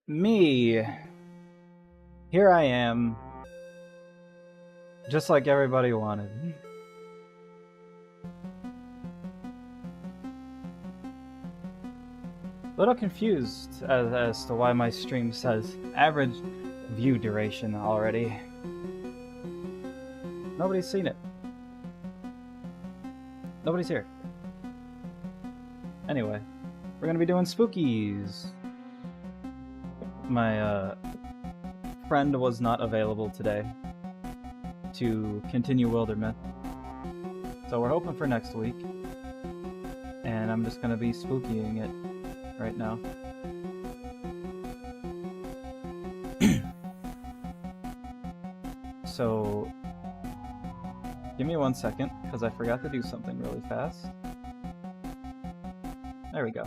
Me. Here I am. Just like everybody wanted. A little confused as to why my stream says average view duration already. Nobody's seen it. Nobody's here. Anyway, we're gonna be doing spookies. My friend was not available today to continue wildermyth, so we're hoping for next week. And I'm just gonna be spookying it right now. So give me 1 second, because I forgot to do something really fast. There we go.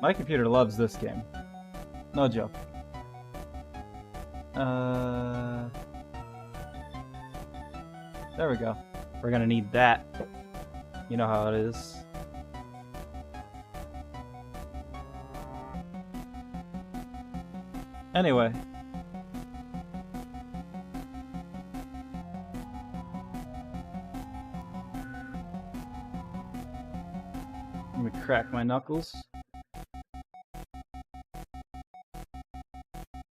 My computer loves this game. No joke. There we go. We're gonna need that. You know how it is. Anyway. Let me crack my knuckles.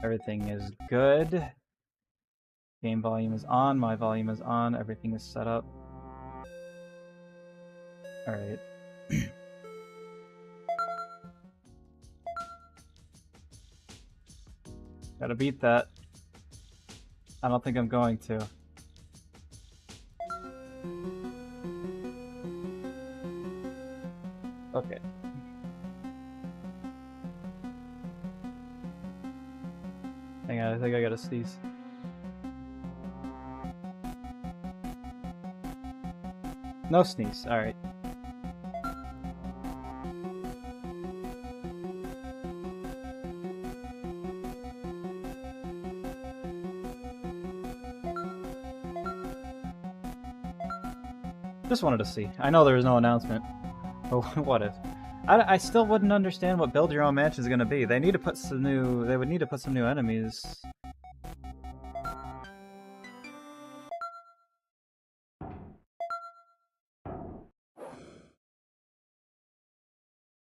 Everything is good. Game volume is on, my volume is on, everything is set up. Alright. Gotta beat that. I don't think I'm going to. Okay. Hang on, I think I gotta sneeze. No sneeze, alright. Just wanted to see. I know there was no announcement. Oh, what if? I still wouldn't understand what build your own mansion is gonna be. They need to put some new. They would need to put some new enemies.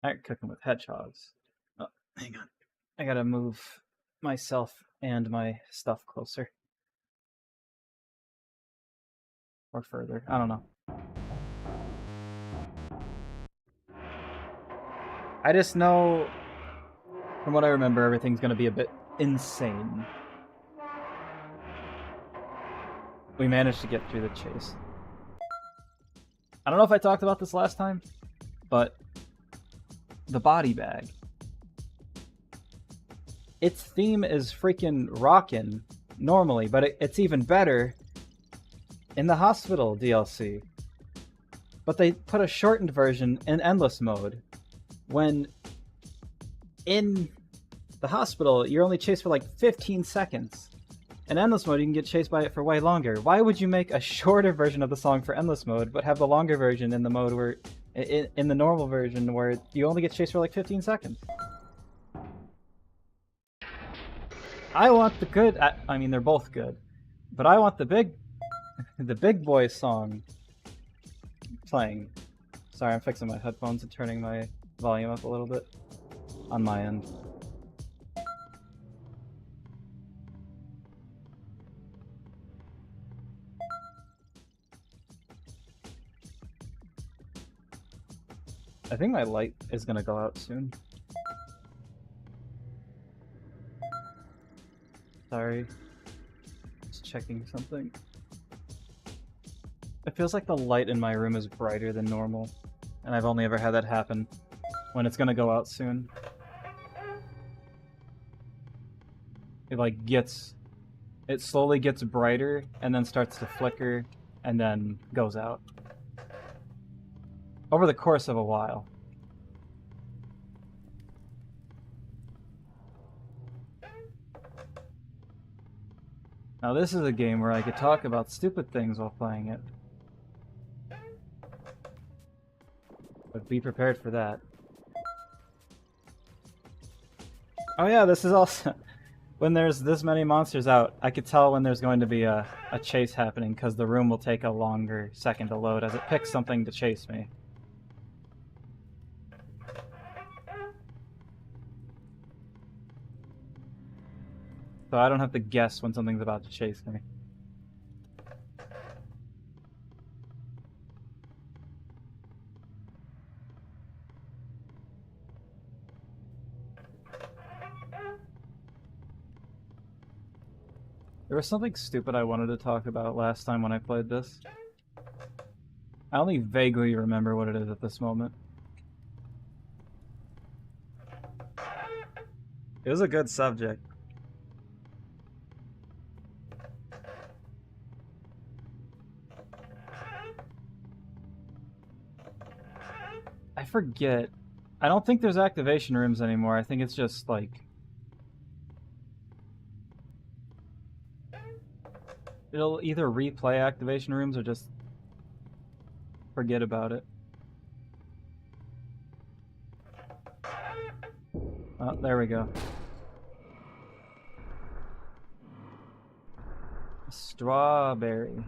Alright, cooking with hedgehogs. Oh, hang on. I gotta move myself and my stuff closer. Or further. I don't know. I just know, from what I remember, everything's gonna be a bit insane. We managed to get through the chase. I don't know if I talked about this last time, but the body bag. Its theme is freaking rockin' normally, but it's even better in the hospital DLC. But they put a shortened version in endless mode, when in the hospital you're only chased for like 15 seconds. In endless mode you can get chased by it for way longer. Why would you make a shorter version of the song for endless mode, but have the longer version in the mode where, in the normal version, where you only get chased for like 15 seconds? I want the good. I mean, they're both good, but I want the big boy song playing. Sorry, I'm fixing my headphones and turning my volume up a little bit on my end. I think my light is gonna go out soon. Sorry. Just checking something. It feels like the light in my room is brighter than normal, and I've only ever had that happen when it's gonna go out soon. It slowly gets brighter and then starts to flicker and then goes out. Over the course of a while. Now this is a game where I could talk about stupid things while playing it. But be prepared for that. Oh yeah, this is also... when there's this many monsters out, I could tell when there's going to be a chase happening, because the room will take a longer second to load as it picks something to chase me. So I don't have to guess when something's about to chase me. There was something stupid I wanted to talk about last time when I played this. I only vaguely remember what it is at this moment. It was a good subject. I forget. I don't think there's activation rooms anymore. I think it's just like... it'll either replay activation rooms or just forget about it. Oh, there we go. Strawberry.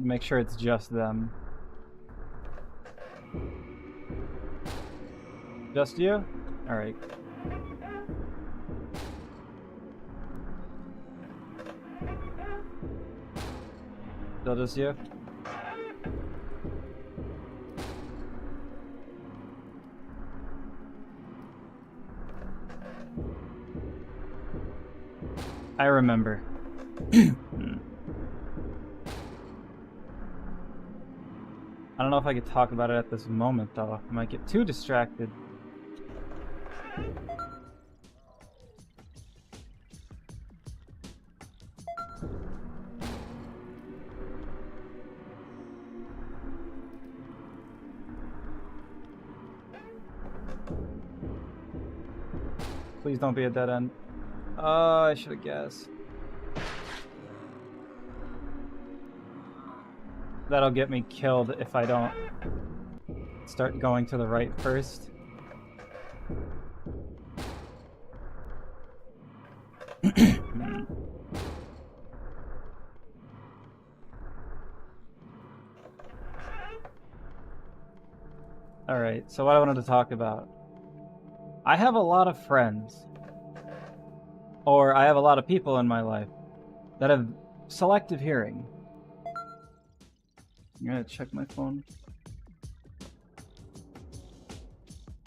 Make sure it's just them. Just you? Alright. Still just you? I remember. I don't know if I could talk about it at this moment, though. I might get too distracted. Please don't be a dead end. Oh, I should have guessed. That'll get me killed if I don't start going to the right first. Alright, so what I wanted to talk about. I have a lot of friends, or I have a lot of people in my life that have selective hearing. I'm gonna check my phone.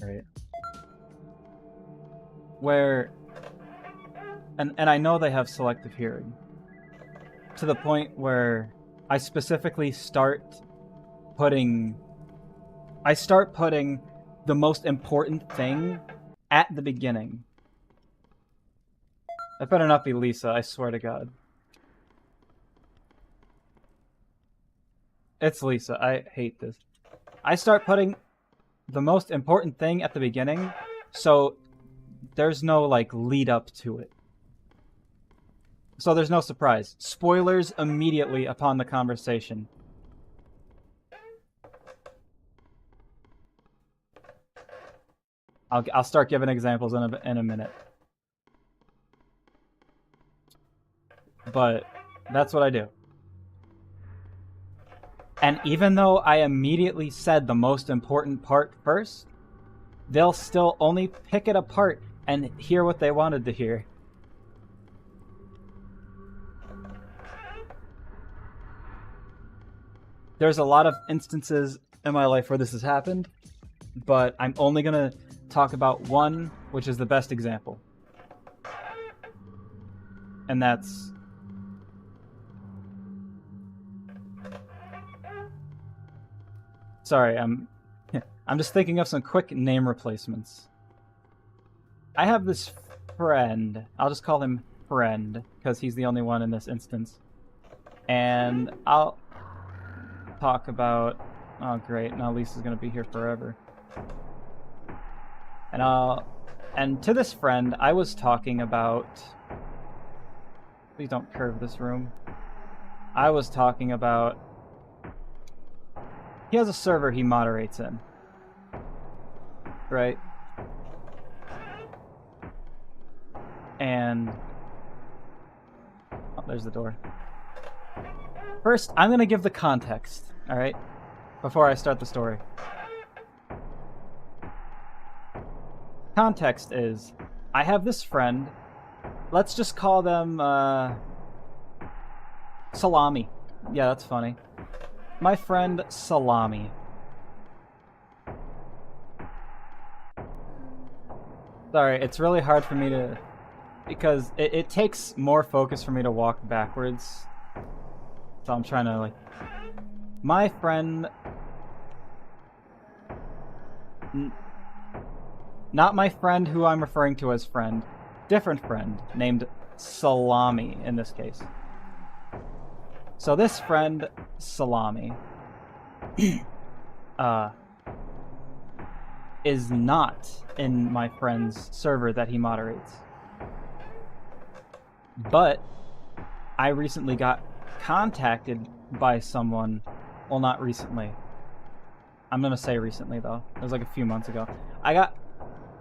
Right. Where, and I know they have selective hearing, to the point where I specifically start putting the most important thing at the beginning. That better not be Lisa, I swear to God. It's Lisa, I hate this. I start putting the most important thing at the beginning, so there's no, like, lead up to it. So there's no surprise. Spoilers immediately upon the conversation. I'll start giving examples in a minute. But that's what I do. And even though I immediately said the most important part first, they'll still only pick it apart and hear what they wanted to hear. There's a lot of instances in my life where this has happened, but I'm only gonna talk about one, which is the best example. And that's... Sorry, I'm just thinking of some quick name replacements. I have this friend. I'll just call him Friend, because he's the only one in this instance. And I'll talk about... Oh, great. Now Lisa's going to be here forever. And to this friend, I was talking about... Please don't curve this room. I was talking about... He has a server he moderates in. Right? And... Oh, there's the door. First, I'm going to give the context, alright? Before I start the story. Context is, I have this friend, let's just call them, Salami. Yeah, that's funny. My friend Salami. Sorry, it's really hard for me to... Because it takes more focus for me to walk backwards. So I'm trying to, like... My friend... Not my friend who I'm referring to as friend. Different friend, named Salami, in this case. So this friend, Salami, is not in my friend's server that he moderates. But I recently got contacted by someone. Well, not recently. I'm gonna say recently, though. It was like a few months ago. I got...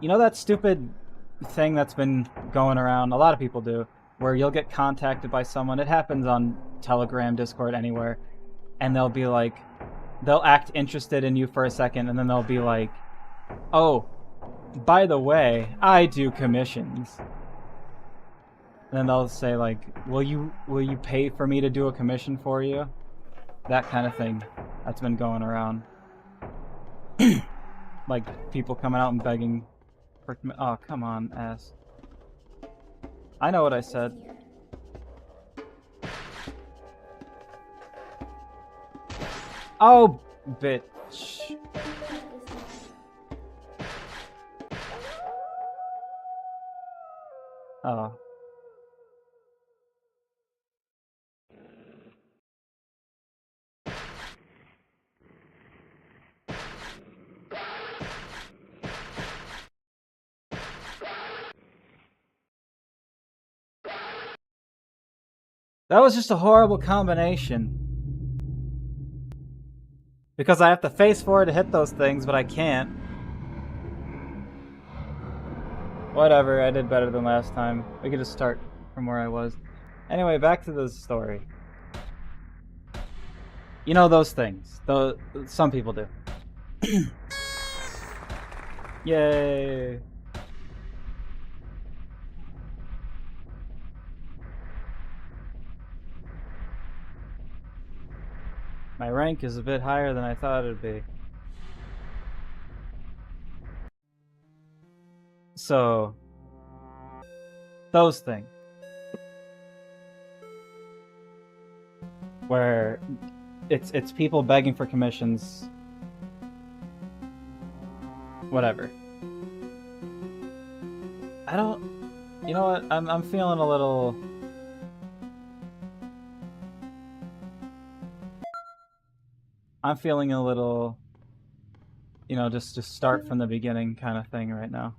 You know that stupid thing that's been going around, a lot of people do, where you'll get contacted by someone, it happens on Telegram, Discord, anywhere, and they'll be like, they'll act interested in you for a second, and then they'll be like, oh, by the way, I do commissions. And then they'll say like, will you pay for me to do a commission for you? That kind of thing that's been going around. Like, people coming out and begging for... Oh, come on, ass. I know what I said. Oh, bitch. Oh. That was just a horrible combination. Because I have to face forward to hit those things, but I can't. Whatever, I did better than last time. We could just start from where I was. Anyway, back to the story. You know those things. Some people do. Yay! My rank is a bit higher than I thought it would be. So, those things. Where it's people begging for commissions. Whatever. I don't... You know what? I'm feeling a little... I'm feeling a little... You know, just start from the beginning kind of thing right now.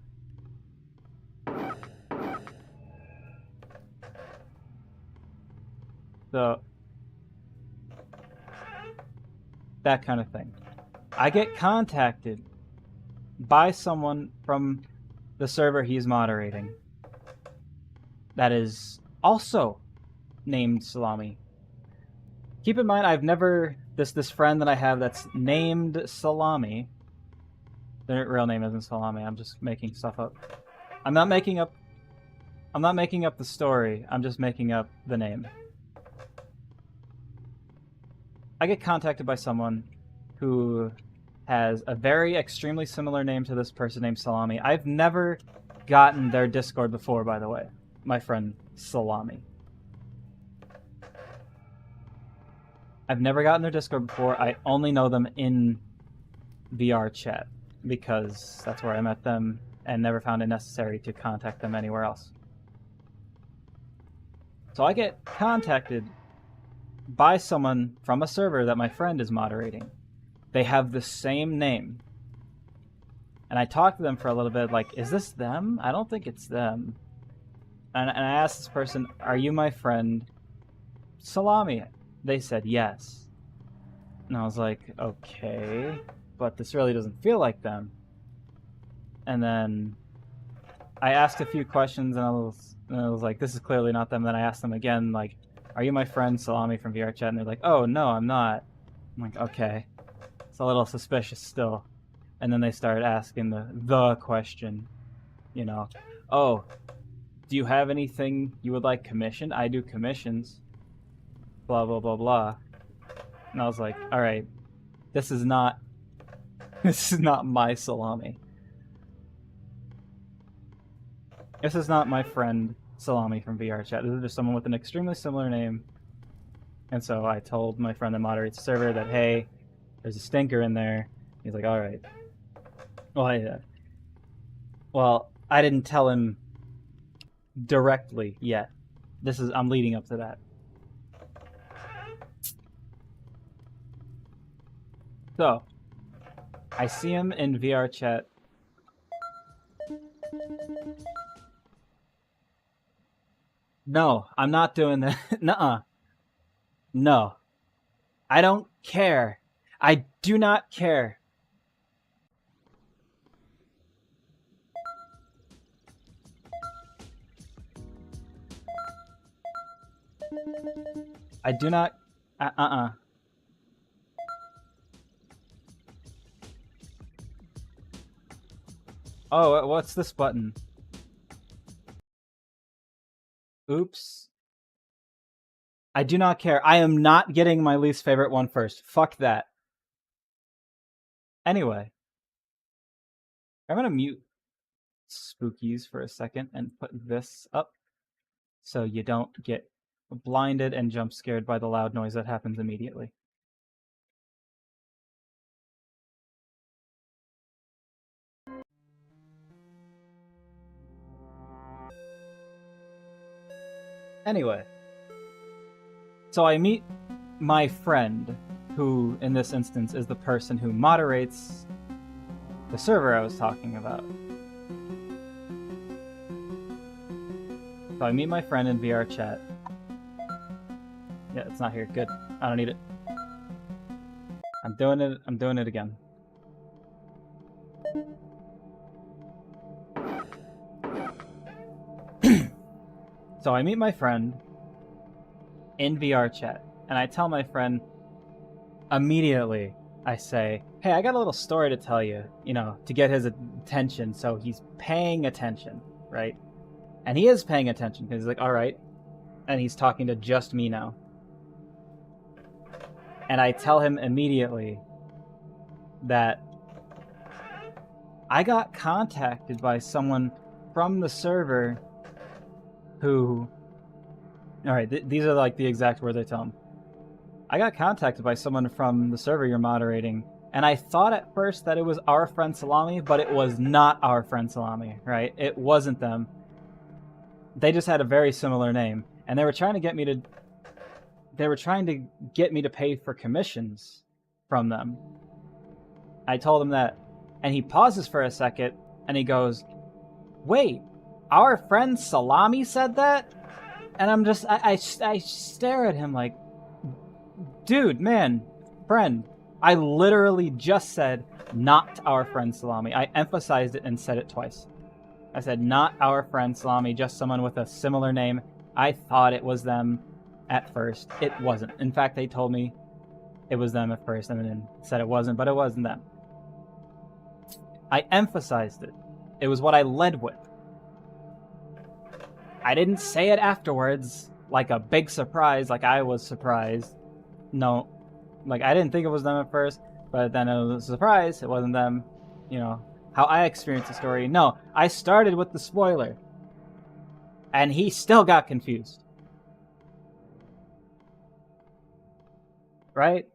So... that kind of thing. I get contacted by someone from the server he's moderating that is also named Salami. Keep in mind, I've never... This friend that I have that's named Salami... Their real name isn't Salami, I'm just making stuff up. I'm not making up the story, I'm just making up the name. I get contacted by someone who has a very extremely similar name to this person named Salami. I've never gotten their Discord before, by the way. My friend Salami. I've never gotten their Discord before. I only know them in VR chat because that's where I met them and never found it necessary to contact them anywhere else. So I get contacted by someone from a server that my friend is moderating. They have the same name. And I talked to them for a little bit, like, is this them? I don't think it's them. And I asked this person, are you my friend Salami? They said yes. And I was like, okay, but this really doesn't feel like them. And then I asked a few questions and I was like, this is clearly not them. Then I asked them again, like, are you my friend Salami from VR chat? And they're like, oh, no, I'm not. I'm like, okay. It's a little suspicious still. And then they started asking the question, you know, oh, do you have anything you would like commissioned? I do commissions. Blah, blah, blah, blah. And I was like, all right, this is not my Salami. This is not my friend Salami from VR chat. This is just someone with an extremely similar name. And so I told my friend that moderates the server that, hey, there's a stinker in there. He's like, all right. Well, I didn't tell him directly yet. I'm leading up to that. So, I see him in VR chat. No, I'm not doing that. Nuh-uh. No. I don't care. I do not care. I do not... Oh, what's this button? Oops. I do not care. I am not getting my least favorite one first. Fuck that. Anyway. I'm gonna mute Spookies for a second and put this up so you don't get blinded and jump scared by the loud noise that happens immediately. Anyway, so I meet my friend, who in this instance is the person who moderates the server I was talking about. So I meet my friend in VR chat. Yeah, it's not here. Good. I don't need it. I'm doing it again. So I meet my friend in VR chat, and I tell my friend immediately, I say, hey, I got a little story to tell you, you know, to get his attention, so he's paying attention, right? And he is paying attention, because he's like, all right, and he's talking to just me now. And I tell him immediately that I got contacted by someone from the server who... Alright, these are like the exact words I tell him. I got contacted by someone from the server you're moderating, and I thought at first that it was our friend Salami, but it was not our friend Salami, right? It wasn't them. They just had a very similar name, and they were trying to get me to pay for commissions from them. I told him that, and he pauses for a second, and he goes, "Wait, our friend Salami said that?" And I'm just, I stare at him like, dude, man, friend, I literally just said, not our friend Salami. I emphasized it and said it twice. I said, not our friend Salami, just someone with a similar name. I thought it was them at first. It wasn't. In fact, they told me it was them at first and then said it wasn't, but it wasn't them. I emphasized it. It was what I led with. I didn't say it afterwards like a big surprise, like I was surprised. No, like I didn't think it was them at first, but then it was a surprise. It wasn't them. You know, how I experienced the story. No, I started with the spoiler. And he still got confused. Right?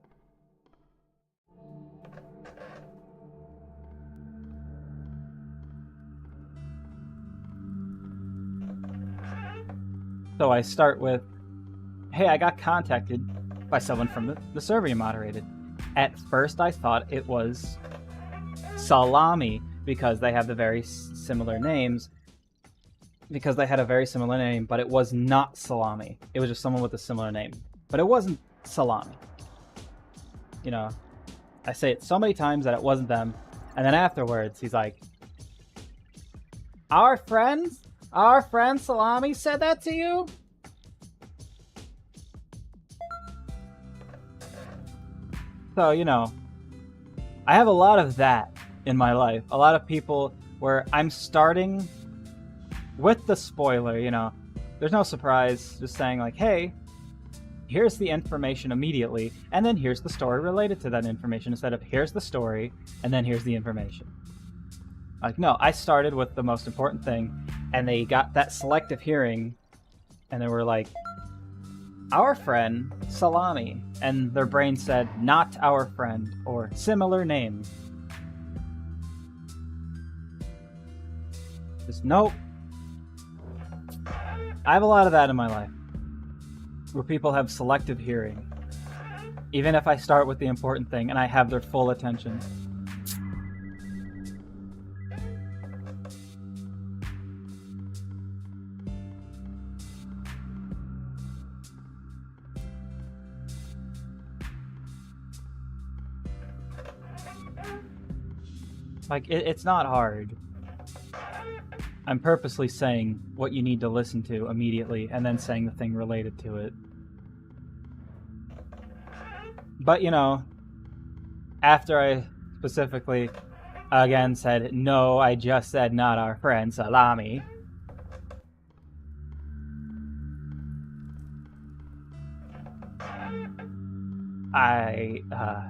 So I start with, hey, I got contacted by someone from the server you moderated. At first I thought it was Salami, because they have the very similar names. Because they had a very similar name, but it was not Salami. It was just someone with a similar name. But it wasn't Salami. You know, I say it so many times that it wasn't them. And then afterwards, he's like, Our friend Salami said that to you? So, you know, I have a lot of that in my life. A lot of people where I'm starting with the spoiler, you know. There's no surprise, just saying like, hey, here's the information immediately, and then here's the story related to that information, instead of here's the story, and then here's the information. Like, no, I started with the most important thing, and they got that selective hearing, and they were like, our friend, Salami, and their brain said, not our friend, or similar name. Just, nope. I have a lot of that in my life, where people have selective hearing, even if I start with the important thing, and I have their full attention. Like, it's not hard. I'm purposely saying what you need to listen to immediately, and then saying the thing related to it. But, you know, after I specifically, again, said, no, I just said not our friend, Salami. I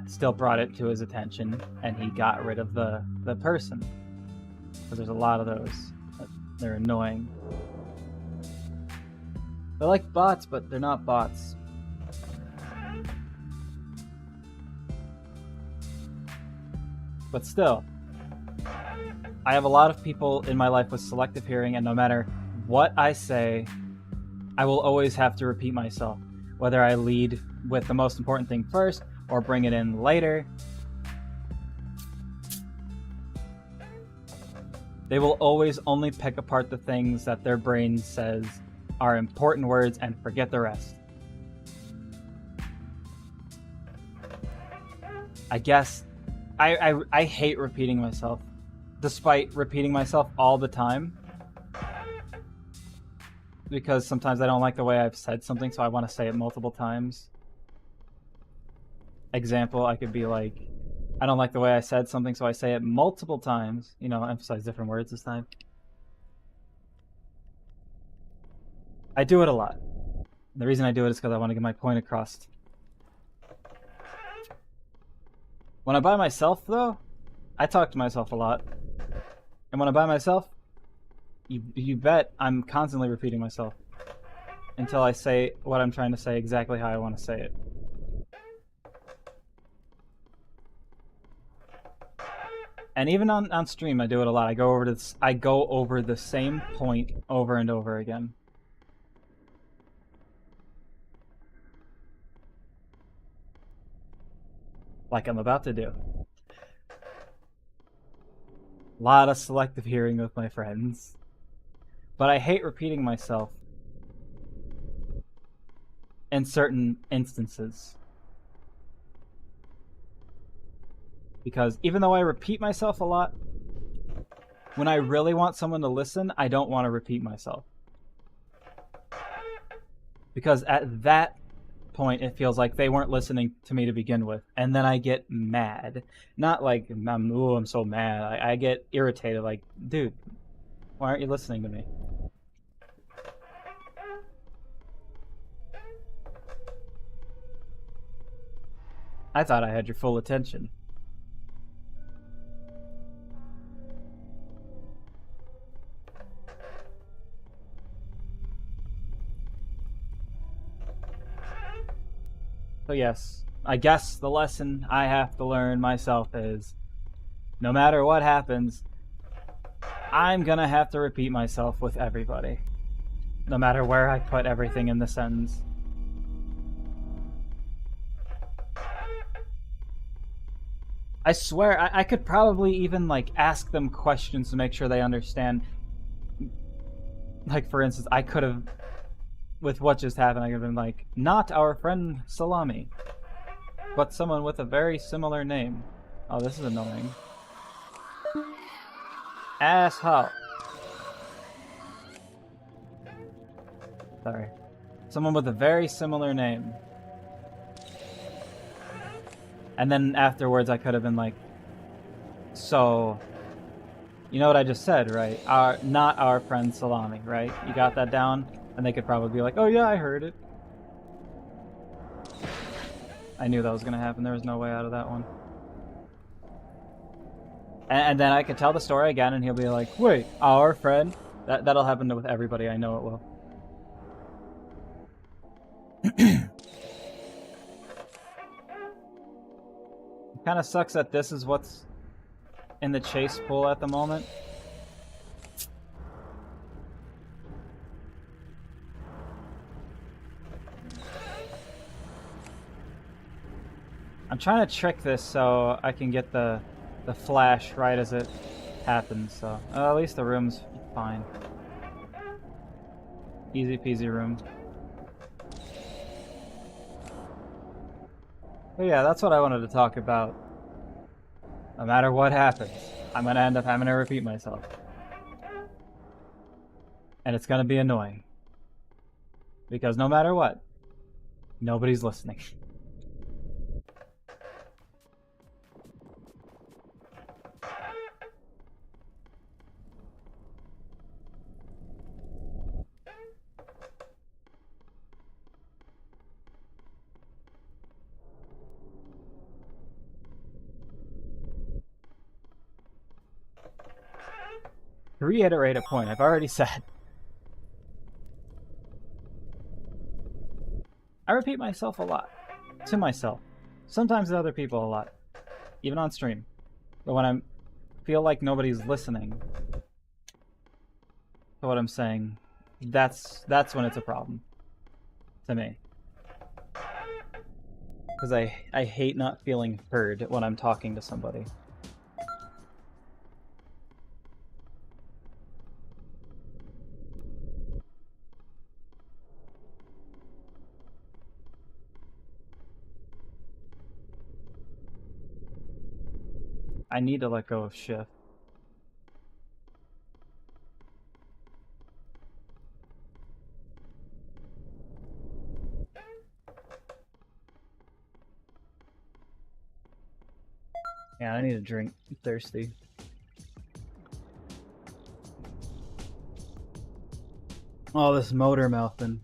still brought it to his attention, and he got rid of the person. Because there's a lot of those. They're annoying. They're like bots, but they're not bots. But still, I have a lot of people in my life with selective hearing, and no matter what I say, I will always have to repeat myself. Whether I lead with the most important thing first, or bring it in later. They will always only pick apart the things that their brain says are important words and forget the rest. I guess I hate repeating myself, despite repeating myself all the time. Because sometimes I don't like the way I've said something, so I want to say it multiple times. Example, I could be like, I don't like the way I said something, so I say it multiple times. You know, emphasize different words this time. I do it a lot. The reason I do it is because I want to get my point across. When I'm by myself, though, I talk to myself a lot. And when I'm by myself, you bet I'm constantly repeating myself until I say what I'm trying to say exactly how I want to say it. And even on stream, I do it a lot. I go over the same point over and over again. Like I'm about to do. A lot of selective hearing with my friends. But I hate repeating myself in certain instances. Because even though I repeat myself a lot, when I really want someone to listen, I don't want to repeat myself. Because at that point, it feels like they weren't listening to me to begin with. And then I get mad. Not like, I'm so mad. I get irritated, like, dude, why aren't you listening to me? I thought I had your full attention. So yes, I guess the lesson I have to learn myself is, no matter what happens, I'm gonna have to repeat myself with everybody. No matter where I put everything in the sentence. I swear, I could probably even, like, ask them questions to make sure they understand. Like, for instance, I could have, with what just happened, I could have been like, not our friend Salami, but someone with a very similar name. Oh, this is annoying. Asshole. Sorry. Someone with a very similar name. And then afterwards I could have been like, so, you know what I just said, right? Not our friend Salami, right? You got that down? And they could probably be like, oh yeah, I heard it. I knew that was going to happen. There was no way out of that one. And then I could tell the story again and he'll be like, wait, our friend? That'll happen with everybody. I know it will. It kind of sucks that this is what's in the chase pool at the moment. I'm trying to trick this so I can get the flash right as it happens, so at least the room's fine. Easy peasy room. But yeah, that's what I wanted to talk about. No matter what happens, I'm gonna end up having to repeat myself. And it's gonna be annoying. Because no matter what, nobody's listening. To reiterate a point I've already said, I repeat myself a lot. To myself. Sometimes to other people a lot. Even on stream. But when I feel like nobody's listening to what I'm saying, that's when it's a problem. To me. Because I hate not feeling heard when I'm talking to somebody. I need to let go of shift. Yeah, I need a drink. I'm thirsty. Oh, this motor mouthing.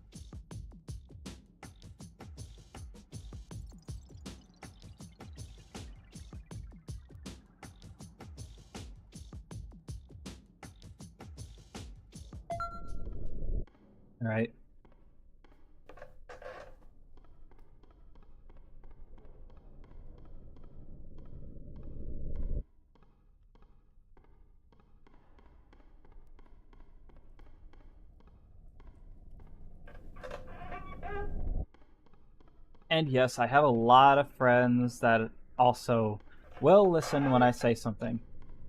And yes, I have a lot of friends that also will listen when I say something.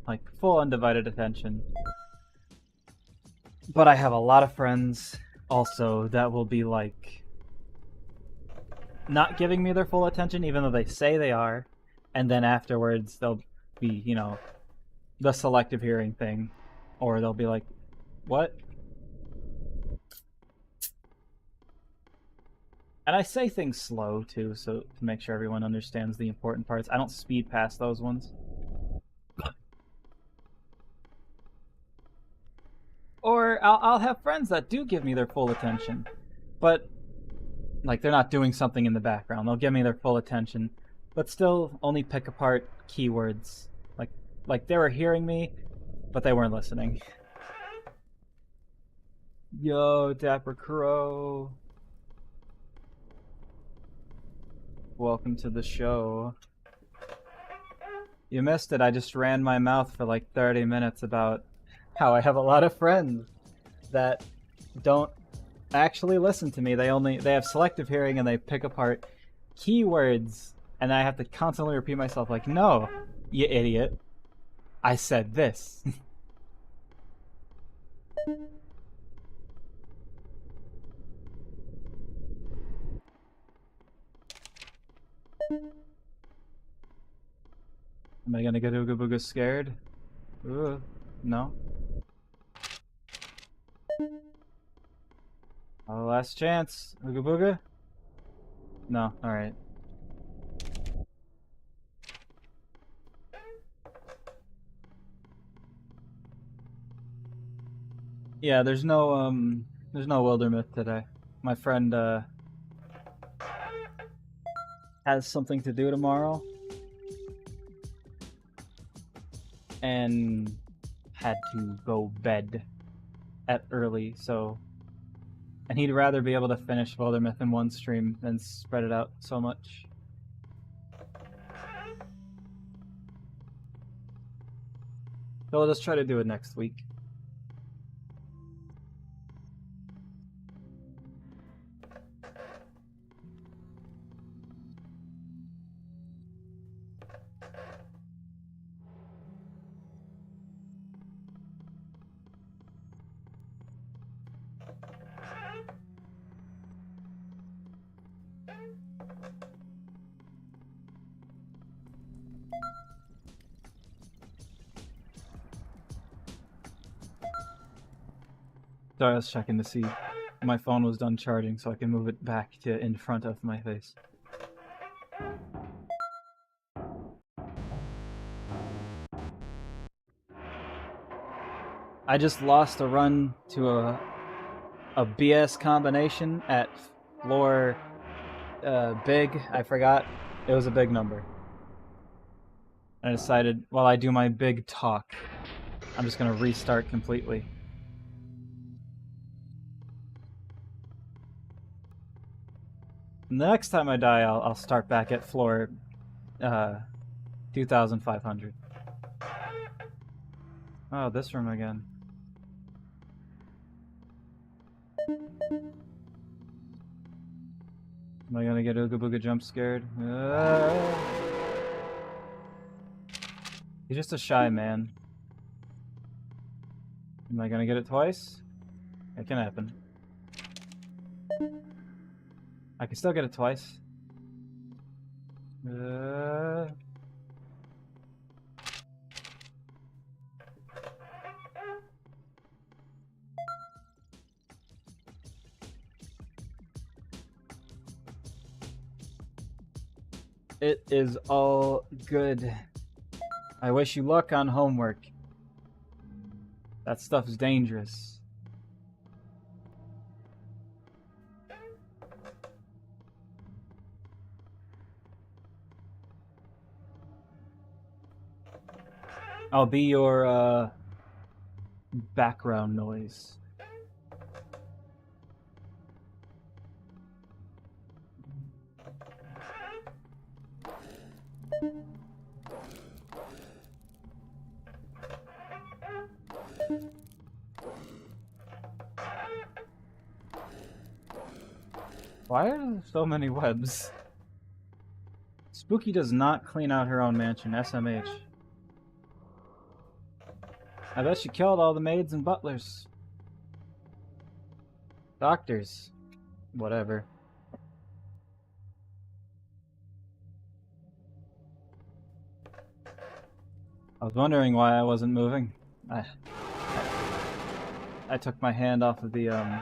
Like, full undivided attention. But I have a lot of friends also that will be like not giving me their full attention even though they say they are, and then afterwards they'll be, you know, the selective hearing thing, or they'll be like, what? And I say things slow too, so to make sure everyone understands the important parts. I don't speed past those ones. Or I'll have friends that do give me their full attention, but like they're not doing something in the background. They'll give me their full attention, but still only pick apart keywords. Like they were hearing me, but they weren't listening. Yo, Dapper Crow. Welcome to the show. You missed it. I just ran my mouth for like 30 minutes about how I have a lot of friends that don't actually listen to me. They have selective hearing and they pick apart keywords, and I have to constantly repeat myself like, no, you idiot. I said this. Am I gonna get Ooga Booga scared? Ooh, no. Oh, last chance. Ooga Booga? No, alright. Yeah, there's no wildermyth today. My friend has something to do tomorrow and had to go bed at early, so, and he'd rather be able to finish wildermyth in one stream than spread it out so much. So we'll just try to do it next week. Sorry, I was checking to see my phone was done charging so I can move it back to in front of my face. I just lost a run to a BS combination at floor big. I forgot. It was a big number. I decided while I do my big talk, I'm just gonna restart completely. And the next time I die, I'll start back at floor 2,500. Oh, this room again. Am I gonna get Ooga Booga jump scared? He's just a shy man. Am I gonna get it twice? It can happen. I can still get it twice. It is all good. I wish you luck on homework. That stuff's dangerous. I'll be your background noise. Why are there so many webs? Spooky does not clean out her own mansion, SMH. I bet she killed all the maids and butlers. Doctors. Whatever. I was wondering why I wasn't moving. I took my hand off of the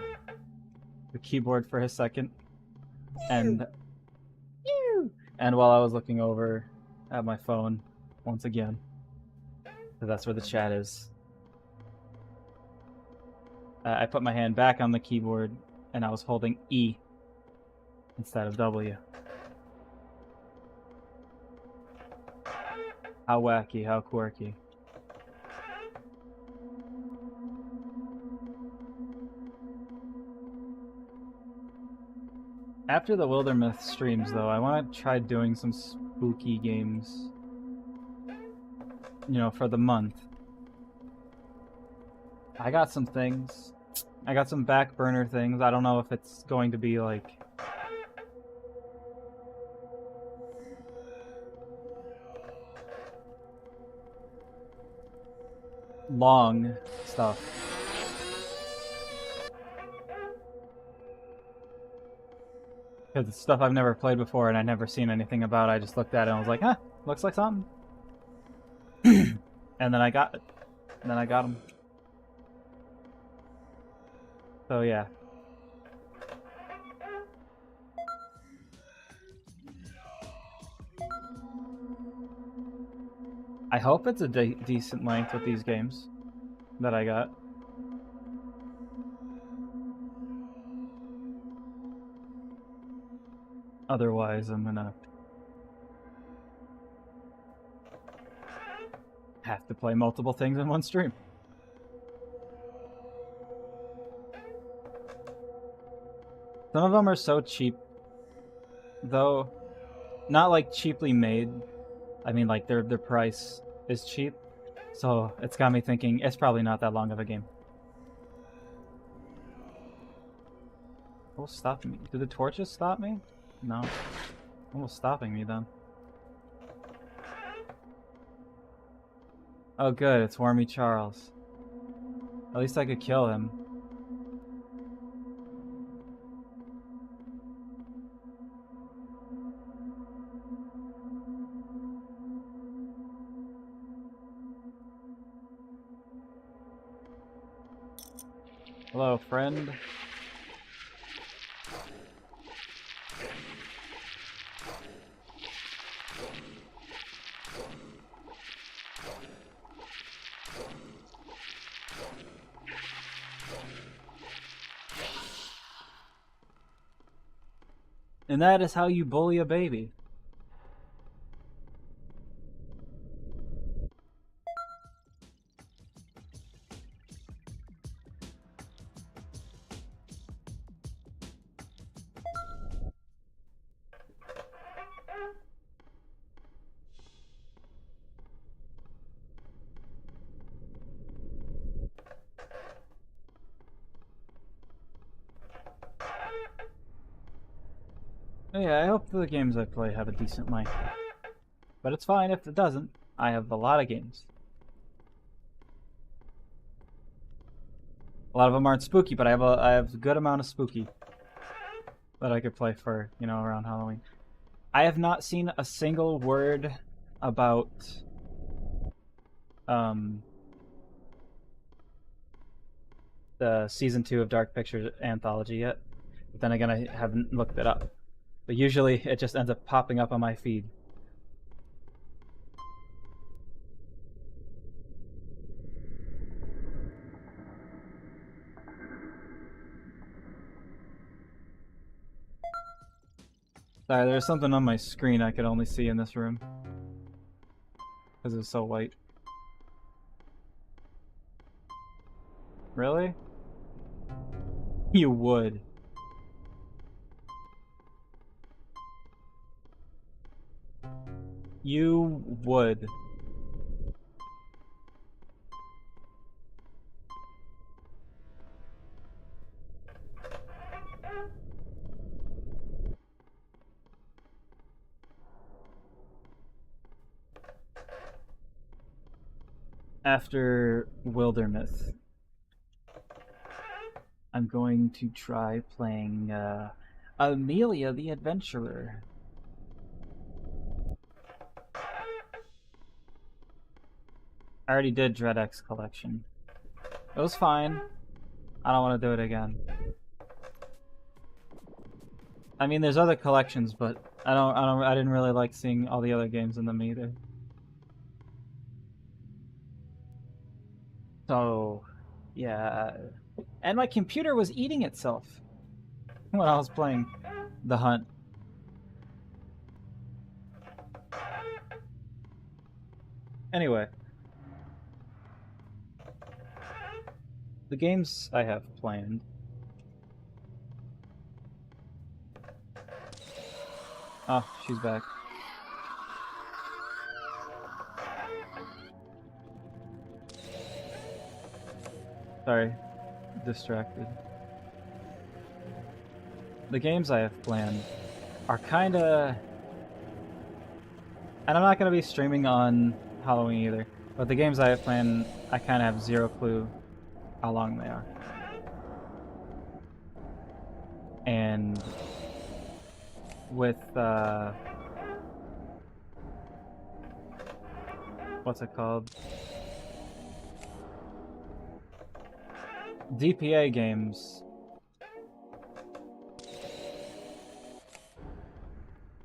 keyboard for a second, and while I was looking over at my phone once again, because that's where the chat is, I put my hand back on the keyboard and I was holding E instead of W. How wacky, how quirky. After the wildermyth streams, though, I want to try doing some spooky games, you know, for the month. I got some things. I got some back burner things. I don't know if it's going to be like long stuff. Because it's stuff I've never played before and I've never seen anything about. I just looked at it and I was like, huh, looks like something. And then I got it. And then I got them. So yeah. I hope it's a decent length with these games that I got. Otherwise, I'm gonna have to play multiple things in one stream. Some of them are so cheap, though. Not like cheaply made. I mean, like their price is cheap, so it's got me thinking it's probably not that long of a game. What's stopping me? Do the torches stop me? No. Almost stopping me then. Oh good, it's Wormy Charles. At least I could kill him. Hello, friend. And that is how you bully a baby. Yeah, I hope the games I play have a decent length. But it's fine if it doesn't. I have a lot of games. A lot of them aren't spooky, but I have a good amount of spooky that I could play for, you know, around Halloween. I have not seen a single word about the season 2 of Dark Pictures anthology yet. But then again, I haven't looked it up. But usually it just ends up popping up on my feed. Sorry, there's something on my screen I could only see in this room. Because it's so white. Really? You would. You would. after Wildermyth, I'm going to try playing Amelia the Adventurer. I already did Dread X Collection. It was fine. I don't want to do it again. I mean, there's other collections, but I didn't really like seeing all the other games in them either. So, yeah. And my computer was eating itself when I was playing The Hunt. Anyway. The games I have planned. Oh, she's back. Sorry, distracted. The games I have planned are kinda... And I'm not gonna be streaming on Halloween either, but the games I have planned, I kinda have zero clue how long they are. And with what's it called? DPA games.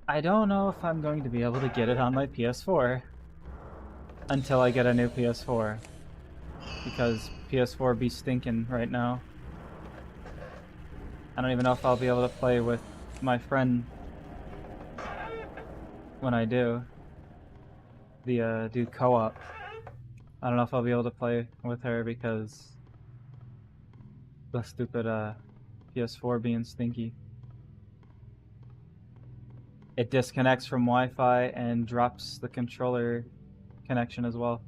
I don't know if I'm going to be able to get it on my PS4 until I get a new PS4, because PS4 be stinking right now. I don't even know if I'll be able to play with my friend when I do co-op. I don't know if I'll be able to play with her because the stupid PS4 being stinky. It disconnects from Wi-Fi and drops the controller connection as well.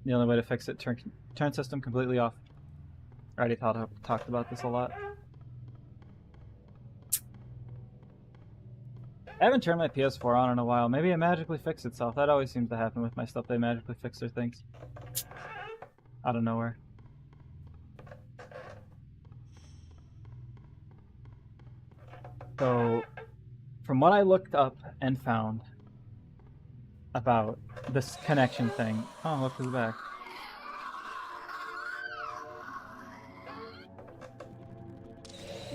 The only way to fix it, turn system completely off. I already talked about this a lot. I haven't turned my PS4 on in a while. Maybe it magically fixed itself. That always seems to happen with my stuff. They magically fix their things out of nowhere. So, from what I looked up and found about this connection thing... Oh, look who's back.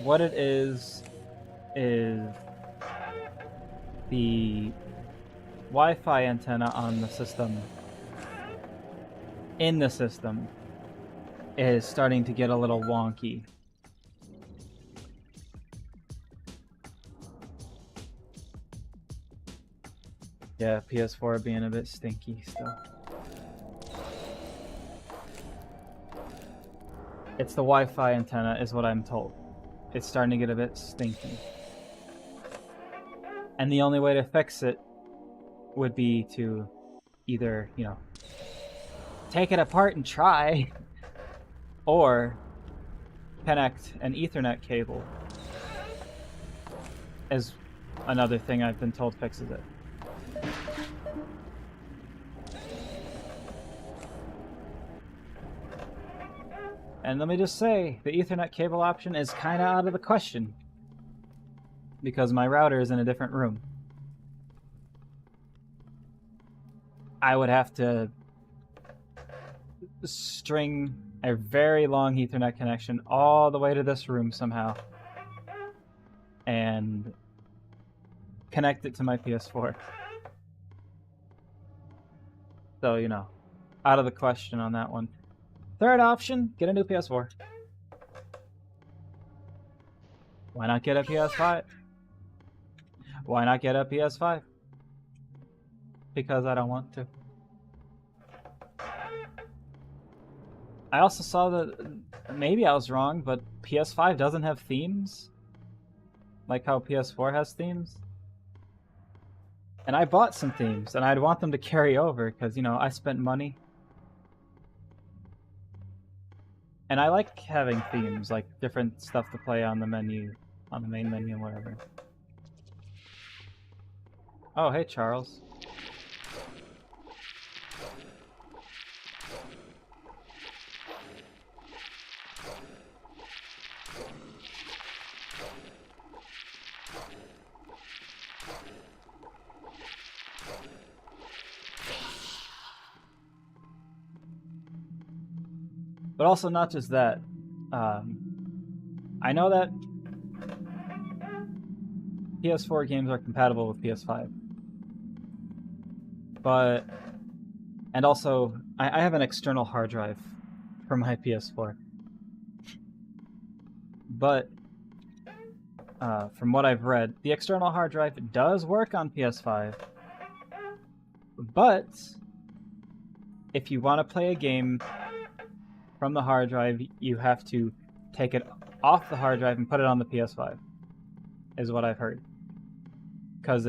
What it is the Wi-Fi antenna on the system, in the system, is starting to get a little wonky. Yeah, PS4 being a bit stinky still. It's the Wi-Fi antenna is what I'm told. It's starting to get a bit stinky. And the only way to fix it would be to either, you know, take it apart and try, or connect an Ethernet cable is another thing I've been told fixes it. And let me just say, the Ethernet cable option is kind of out of the question, because my router is in a different room. I would have to string a very long Ethernet connection all the way to this room somehow and connect it to my PS4. So, you know, out of the question on that one. Third option, get a new PS4. Why not get a PS5? Why not get a PS5? Because I don't want to. I also saw that, maybe I was wrong, but PS5 doesn't have themes. Like how PS4 has themes. And I bought some themes, and I'd want them to carry over, because, you know, I spent money. And I like having themes, like different stuff to play on the menu, on the main menu and whatever. Oh, hey, Charles. But also not just that. I know that PS4 games are compatible with PS5. But... And also, I have an external hard drive for my PS4. But, from what I've read, the external hard drive does work on PS5. But, if you want to play a game from the hard drive, you have to take it off the hard drive and put it on the PS5, is what I've heard. Because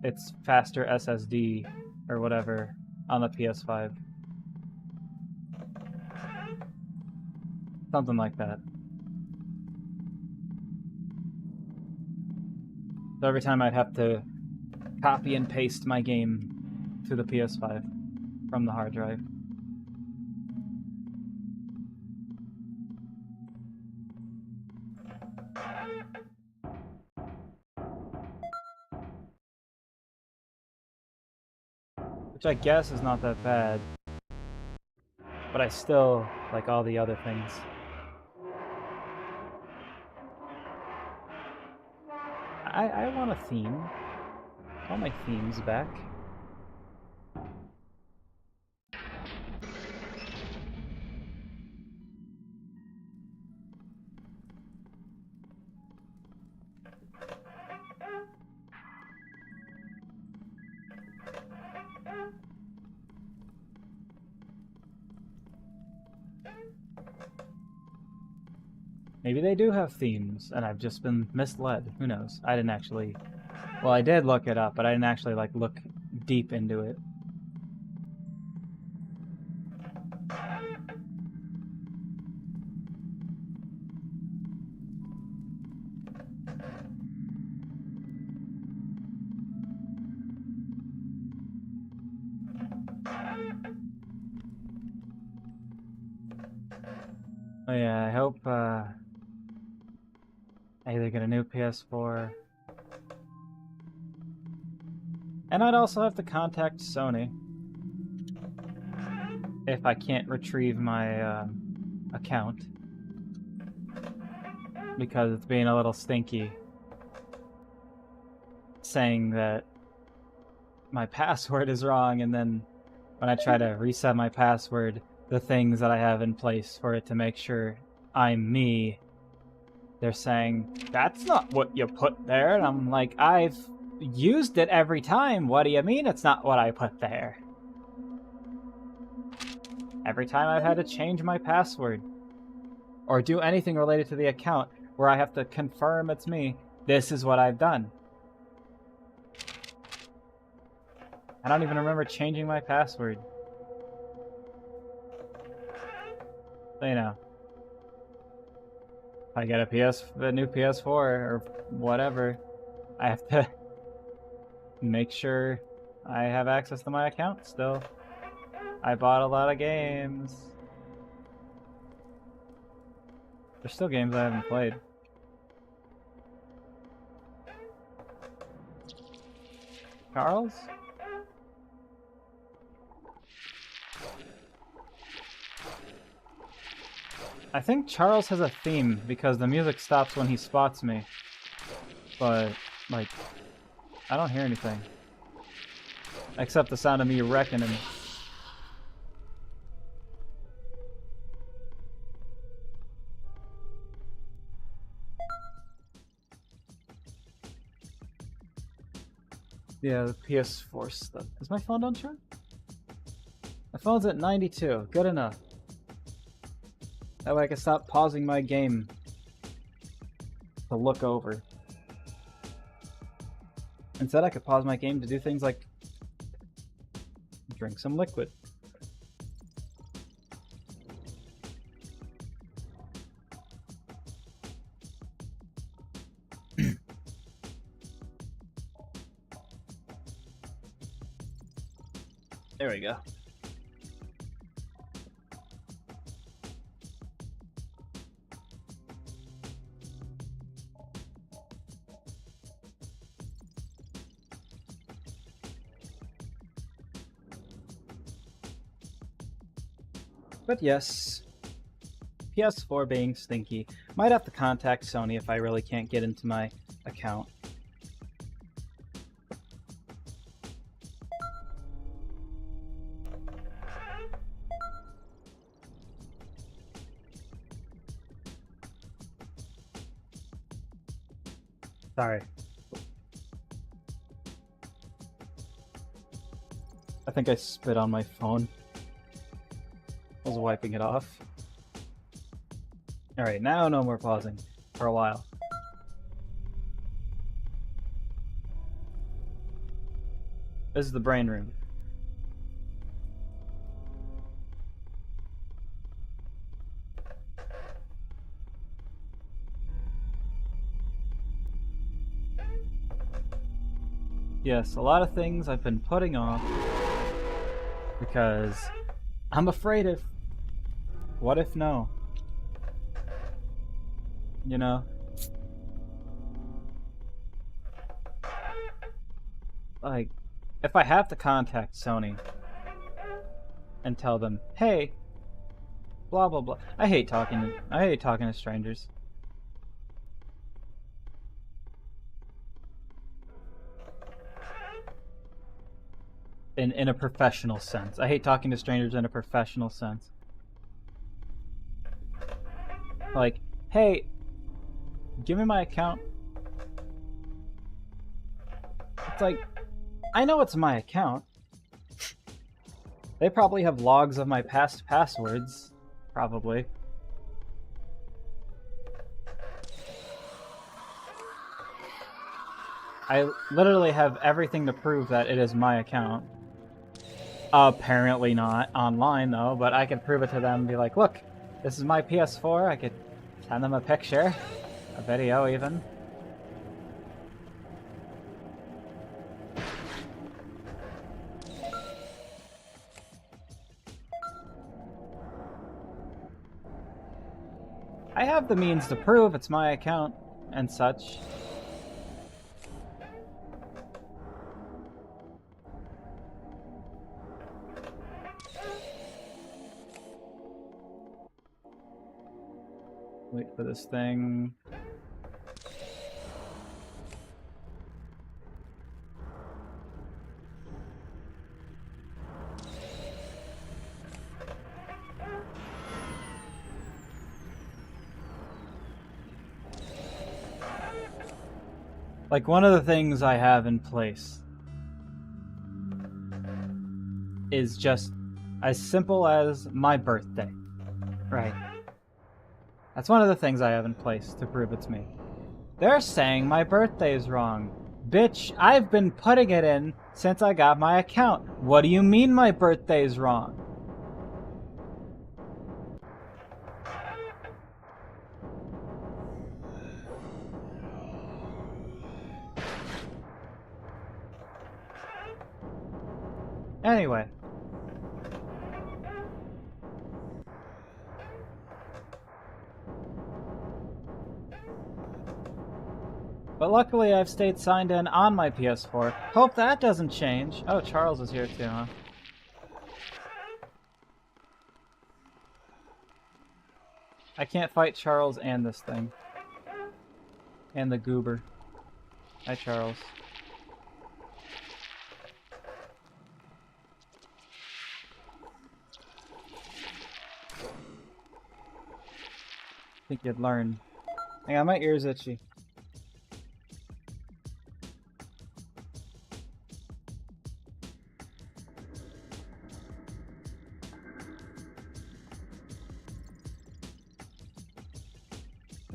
it's faster SSD or whatever on the PS5. Something like that. So every time I'd have to copy and paste my game to the PS5 from the hard drive. Which I guess is not that bad. But I still like all the other things. I want a theme. I want my themes back. Maybe they do have themes, and I've just been misled. Who knows? I didn't actually... Well, I did look it up, but I didn't actually, like, look deep into it. Oh yeah, I hope, I either get a new PS4... And I'd also have to contact Sony if I can't retrieve my account, because it's being a little stinky, saying that my password is wrong, and then when I try to reset my password, the things that I have in place for it to make sure I'm me, they're saying, that's not what you put there, and I'm like, I've used it every time. What do you mean it's not what I put there? Every time I've had to change my password or do anything related to the account where I have to confirm it's me, this is what I've done. I don't even remember changing my password. So, you know, if I get a new PS4 or whatever, I have to make sure I have access to my account still. I bought a lot of games. There's still games I haven't played. Charles? I think Charles has a theme because the music stops when he spots me. But, like, I don't hear anything. Except the sound of me wrecking him. Yeah, the PS4 stuff. Is my phone on charge? My phone's at 92. Good enough. That way I can stop pausing my game to look over. Instead, I could pause my game to do things like drink some liquid. There we go. But yes, PS4 being stinky. Might have to contact Sony if I really can't get into my account. Sorry. I think I spit on my phone. I was wiping it off. Alright, now no more pausing for a while. This is the brain room. Yes, a lot of things I've been putting off because I'm afraid of what if no? You know? Like, if I have to contact Sony and tell them, hey, blah blah blah. I hate talking to strangers. In a professional sense. I hate talking to strangers in a professional sense. Like, hey, give me my account. It's like, I know it's my account. They probably have logs of my past passwords. Probably. I literally have everything to prove that it is my account. Apparently not online though, but I could prove it to them and be like, look, this is my PS4. I could send them a picture, a video even. I have the means to prove it's my account and such. Wait for this thing. Like, one of the things I have in place is just as simple as my birthday. Right. That's one of the things I have in place to prove it's me. They're saying my birthday is wrong. Bitch, I've been putting it in since I got my account. What do you mean my birthday is wrong? Anyway. But luckily I've stayed signed in on my PS4. Hope that doesn't change. Oh, Charles is here too, huh? I can't fight Charles and this thing. And the goober. Hi, Charles. I think you'd learn. Hang on, my ear's itchy.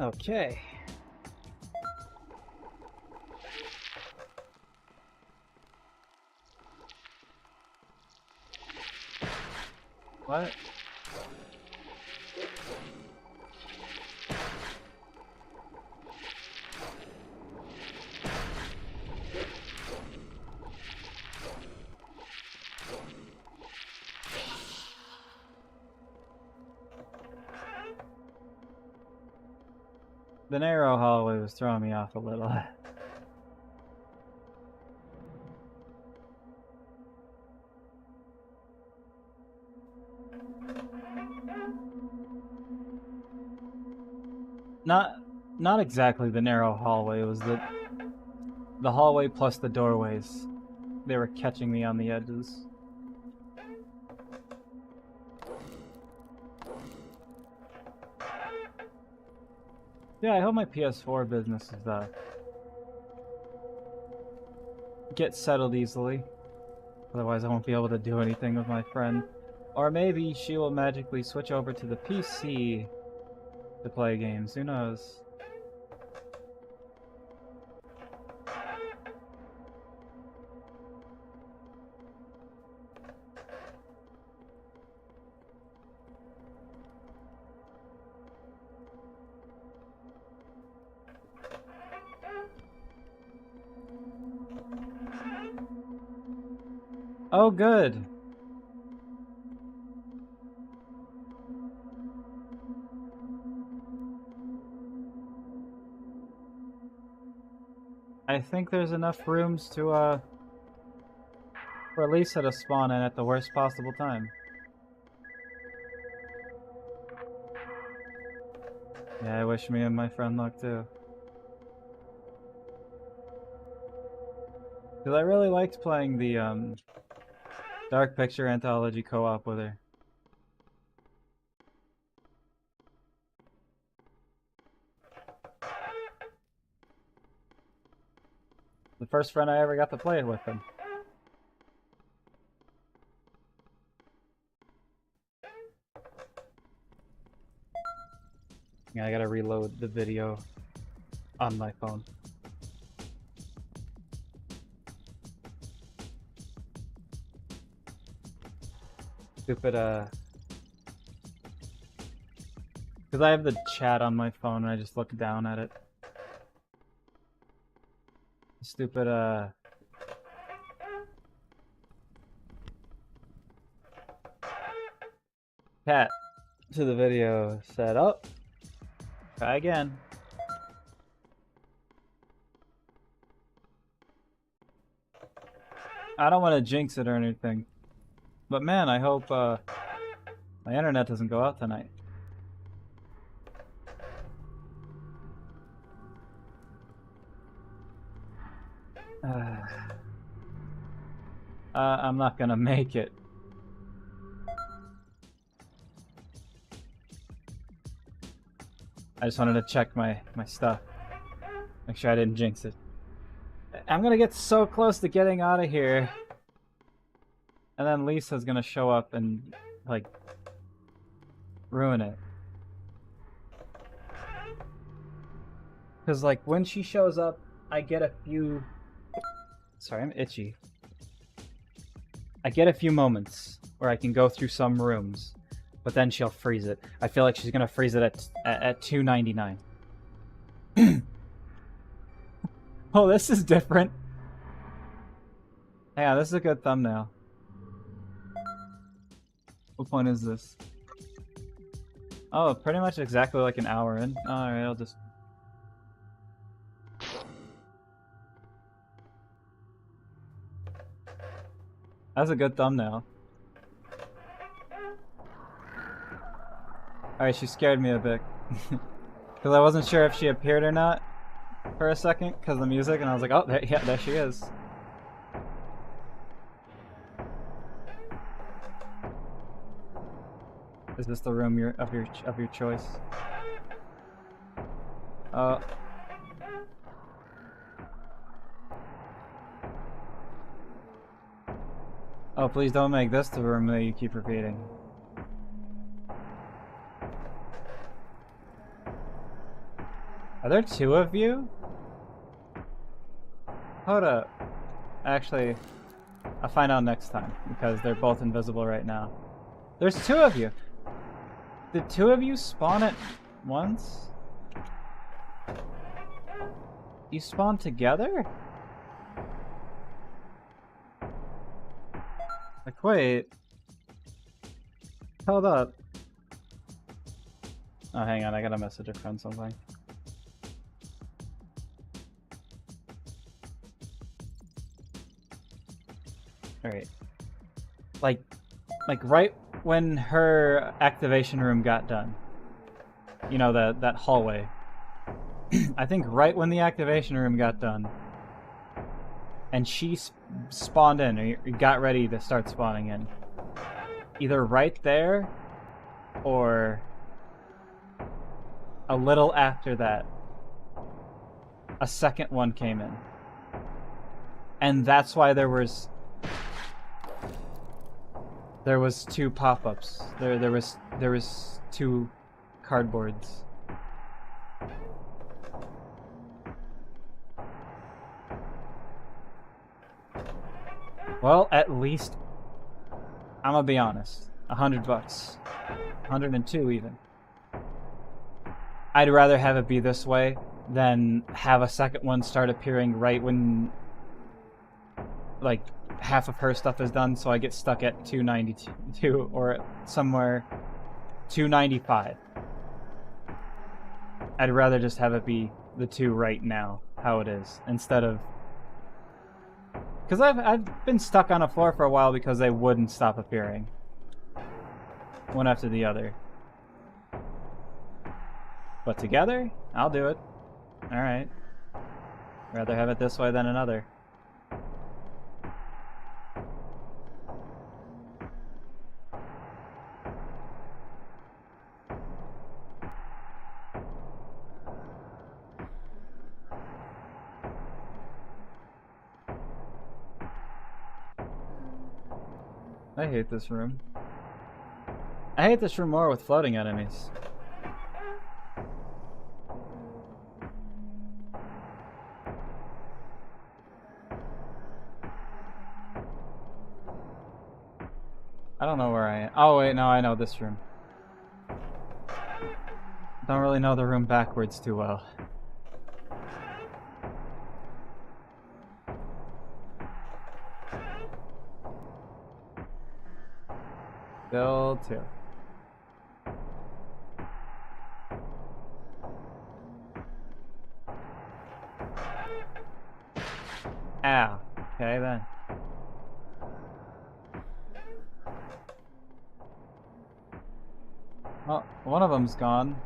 Okay. What? The narrow hallway was throwing me off a little. Not exactly the narrow hallway. It was the hallway plus the doorways. They were catching me on the edges. Yeah, I hope my PS4 business is get settled easily. Otherwise I won't be able to do anything with my friend. Or maybe she will magically switch over to the PC to play games. Who knows? Oh, good. I think there's enough rooms to, for Lisa to spawn in at the worst possible time. Yeah, I wish me and my friend luck too. Because I really liked playing the, Dark Picture Anthology co-op with her. The first friend I ever got to play it with him. Yeah, I gotta reload the video on my phone. Stupid, because I have the chat on my phone and I just look down at it. Stupid, cat to the video said, "Oh, try again." I don't want to jinx it or anything, but man, I hope my internet doesn't go out tonight. I'm not gonna make it. I just wanted to check my stuff. Make sure I didn't jinx it. I'm gonna get so close to getting out of here. And then Lisa's gonna show up and, like, ruin it. Because, like, when she shows up, I get a few... Sorry, I'm itchy. I get a few moments where I can go through some rooms, but then she'll freeze it. I feel like she's gonna freeze it at 299. Oh, this is different. Yeah, this is a good thumbnail. What point is this? Oh, pretty much exactly like an hour in. Alright, I'll just... That's a good thumbnail. Alright, she scared me a bit. Because I wasn't sure if she appeared or not for a second because of the music, and I was like, oh, there she is. Is this the room of your choice? Oh, please don't make this the room that you keep repeating. Are there two of you? Hold up. Actually, I'll find out next time because they're both invisible right now. There's two of you. Did two of you spawn at once? You spawned together? Like, wait. Hold up. Oh, hang on, I gotta message a friend something. Alright. Like right when her activation room got done. You know, that hallway. I think right when the activation room got done. And she spawned in, or got ready to start spawning in. Either right there, or a little after that. A second one came in. And that's why there was two pop-ups. There was two cardboards. Well, at least I'm gonna be honest. $100. 102 even. I'd rather have it be this way than have a second one start appearing right when like half of her stuff is done, so I get stuck at 292 or somewhere 295. I'd rather just have it be the two right now, how it is, instead of... Because I've been stuck on a floor for a while because they wouldn't stop appearing. One after the other. But together, I'll do it. Alright. Rather have it this way than another. I hate this room. I hate this room more with floating enemies. I don't know where I am. Oh wait, no, I know this room. Don't really know the room backwards too well. Bill 2. Ow. Okay then. Well, one of them's gone.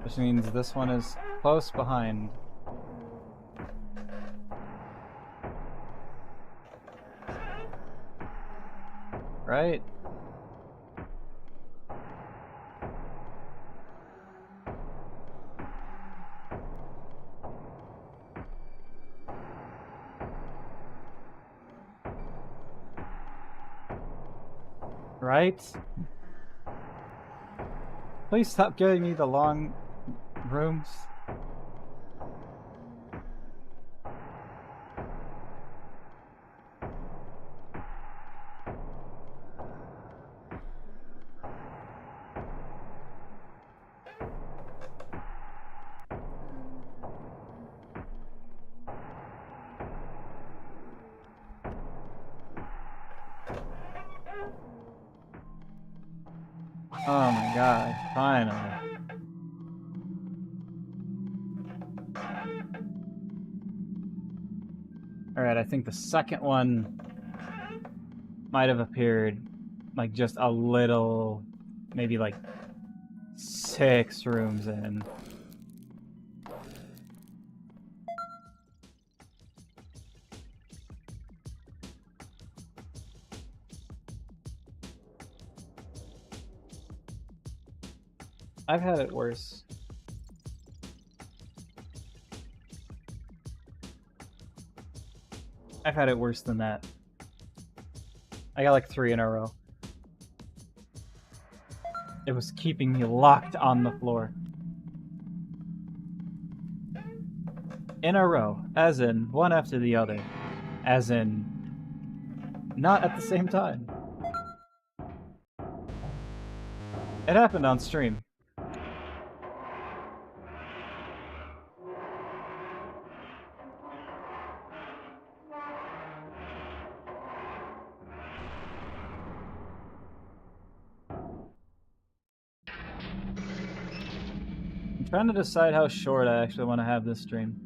Which means this one is close behind. Right? Right? Please stop giving me the long rooms. Oh my god, finally. Alright, I think the second one might have appeared like just a little, maybe like 6 rooms in. I've had it worse. I've had it worse than that. I got like 3 in a row. It was keeping me locked on the floor. In a row, as in one after the other. As in not at the same time. It happened on stream. I'm trying to decide how short I actually want to have this stream.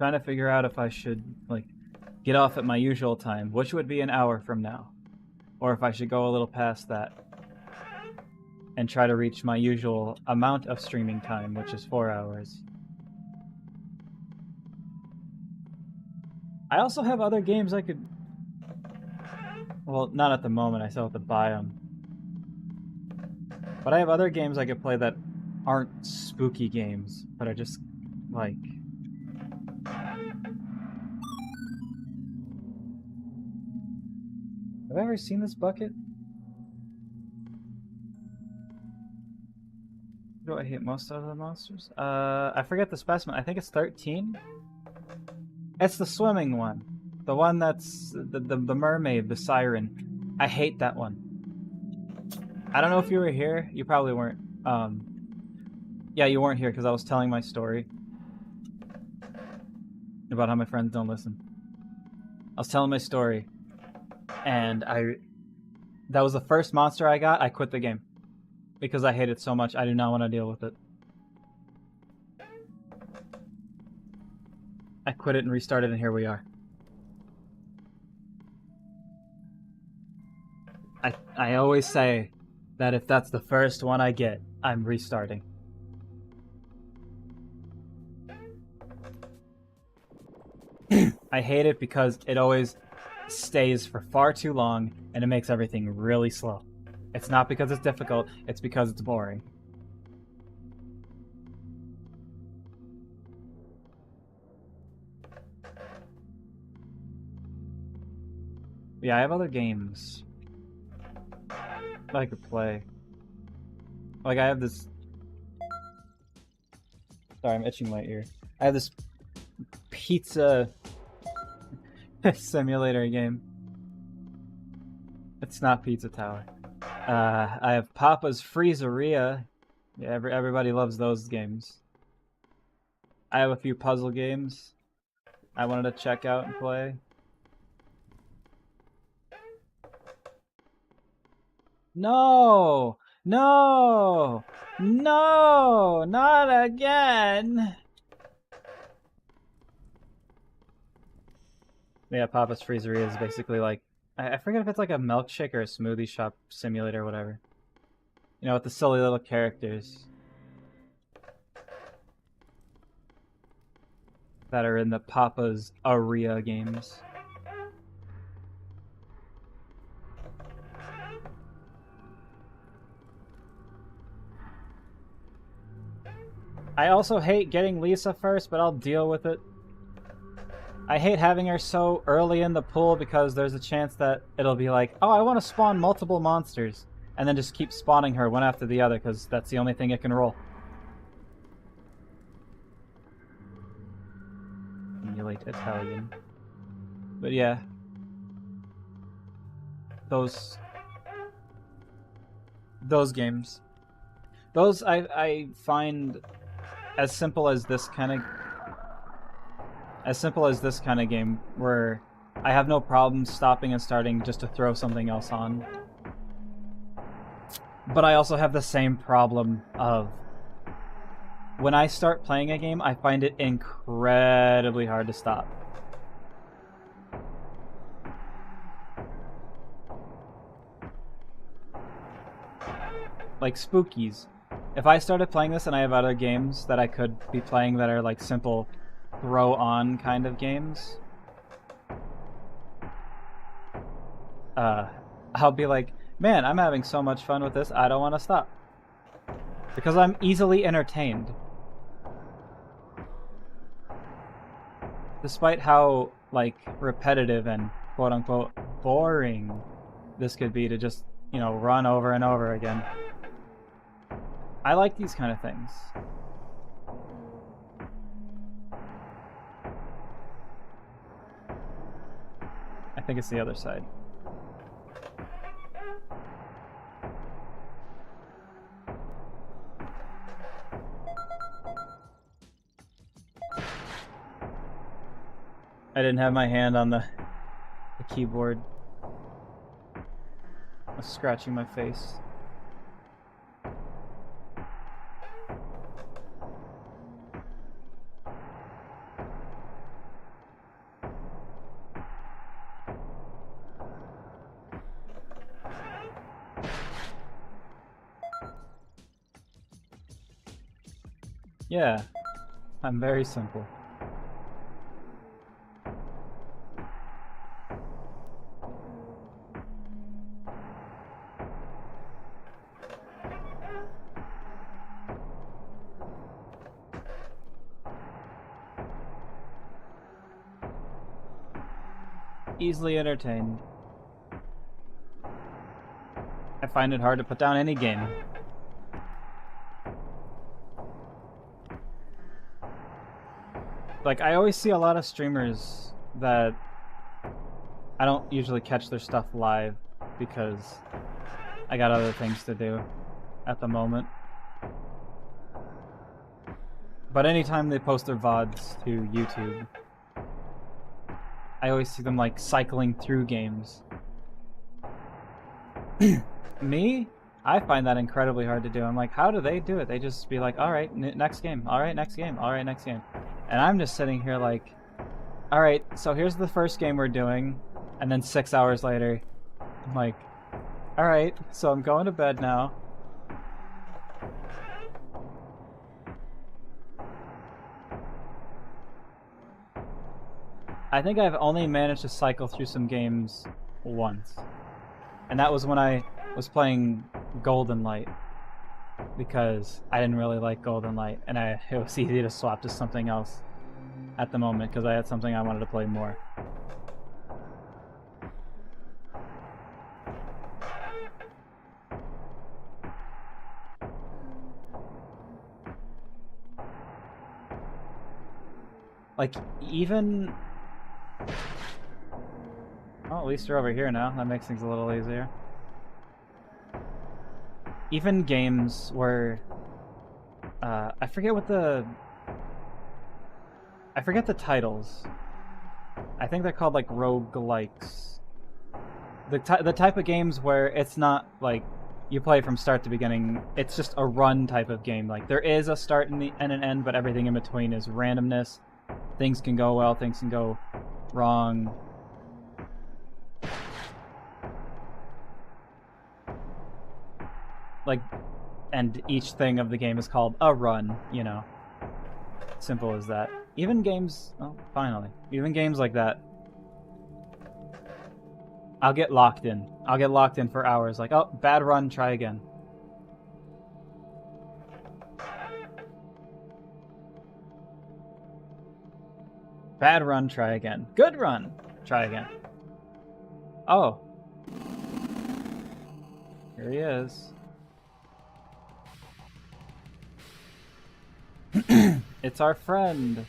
trying to figure out if I should, like, get off at my usual time, which would be an hour from now. Or if I should go a little past that and try to reach my usual amount of streaming time, which is 4 hours. I also have other games I could... Well, not at the moment, I still have to buy them. But I have other games I could play that aren't spooky games, but are just, like... Have I ever seen this bucket? Do I hate most of the monsters? I forget the specimen. I think it's 13? It's the swimming one. The one that's the mermaid, the siren. I hate that one. I don't know if you were here. You probably weren't. Yeah, you weren't here because I was telling my story about how my friends don't listen. I was telling my story, and that was the first monster I got. I quit the game because I hate it so much. I do not want to deal with it. I quit it and restarted, and here we are. I always say that if that's the first one I get, I'm restarting. I hate it because it always stays for far too long, and it makes everything really slow. It's not because it's difficult, it's because it's boring. Yeah, I have other games that I could play. Like, I have this... Sorry, I'm itching my ear. I have this pizza simulator game. It's not Pizza Tower. I have Papa's Freezeria. Yeah, everybody loves those games. I have a few puzzle games I wanted to check out and play. No! No! No! Not again! Yeah, Papa's Freezeria is basically like... I forget if it's like a milkshake or a smoothie shop simulator or whatever. You know, with the silly little characters that are in the Papa's Aria games. I also hate getting Lisa first, but I'll deal with it. I hate having her so early in the pool because there's a chance that it'll be like, oh, I want to spawn multiple monsters. And then just keep spawning her one after the other because that's the only thing it can roll. Emulate Italian. But yeah. Those games. Those I find as simple as this kind of game where I have no problem stopping and starting just to throw something else on. But I also have the same problem of when I start playing a game, I find it incredibly hard to stop. Like Spookies. If I started playing this and I have other games that I could be playing that are like simple throw on kind of games, I'll be like, man, I'm having so much fun with this, I don't want to stop. Because I'm easily entertained. Despite how, like, repetitive and quote-unquote boring this could be to just, you know, run over and over again. I like these kind of things. I think it's the other side. I didn't have my hand on the keyboard. I was scratching my face. Yeah, I'm very simple. Easily entertained. I find it hard to put down any game. Like, I always see a lot of streamers that I don't usually catch their stuff live because I got other things to do at the moment. But anytime they post their VODs to YouTube, I always see them like cycling through games. Me? I find that incredibly hard to do. I'm like, how do they do it? They just be like, all right, next game, all right, next game, all right, next game. And I'm just sitting here like, all right, so here's the first game we're doing. And then 6 hours later, I'm like, all right, so I'm going to bed now. I think I've only managed to cycle through some games once. And that was when I was playing Golden Light. Because I didn't really like Golden Light. And it was easy to swap to something else at the moment because I had something I wanted to play more. Like, even... Well, at least you're over here now. That makes things a little easier. Even games where... I forget the titles. I think they're called, like, roguelikes. The type of games where it's not, like, you play from start to beginning. It's just a run type of game. Like, there is a start and an end, but everything in between is randomness. Things can go well, things can go wrong. Like, and each thing of the game is called a run, you know. Simple as that. Even games... Oh, finally. Even games like that. I'll get locked in. I'll get locked in for hours. Like, oh, bad run, try again. Bad run, try again. Good run, try again. Oh. Here he is. It's our friend.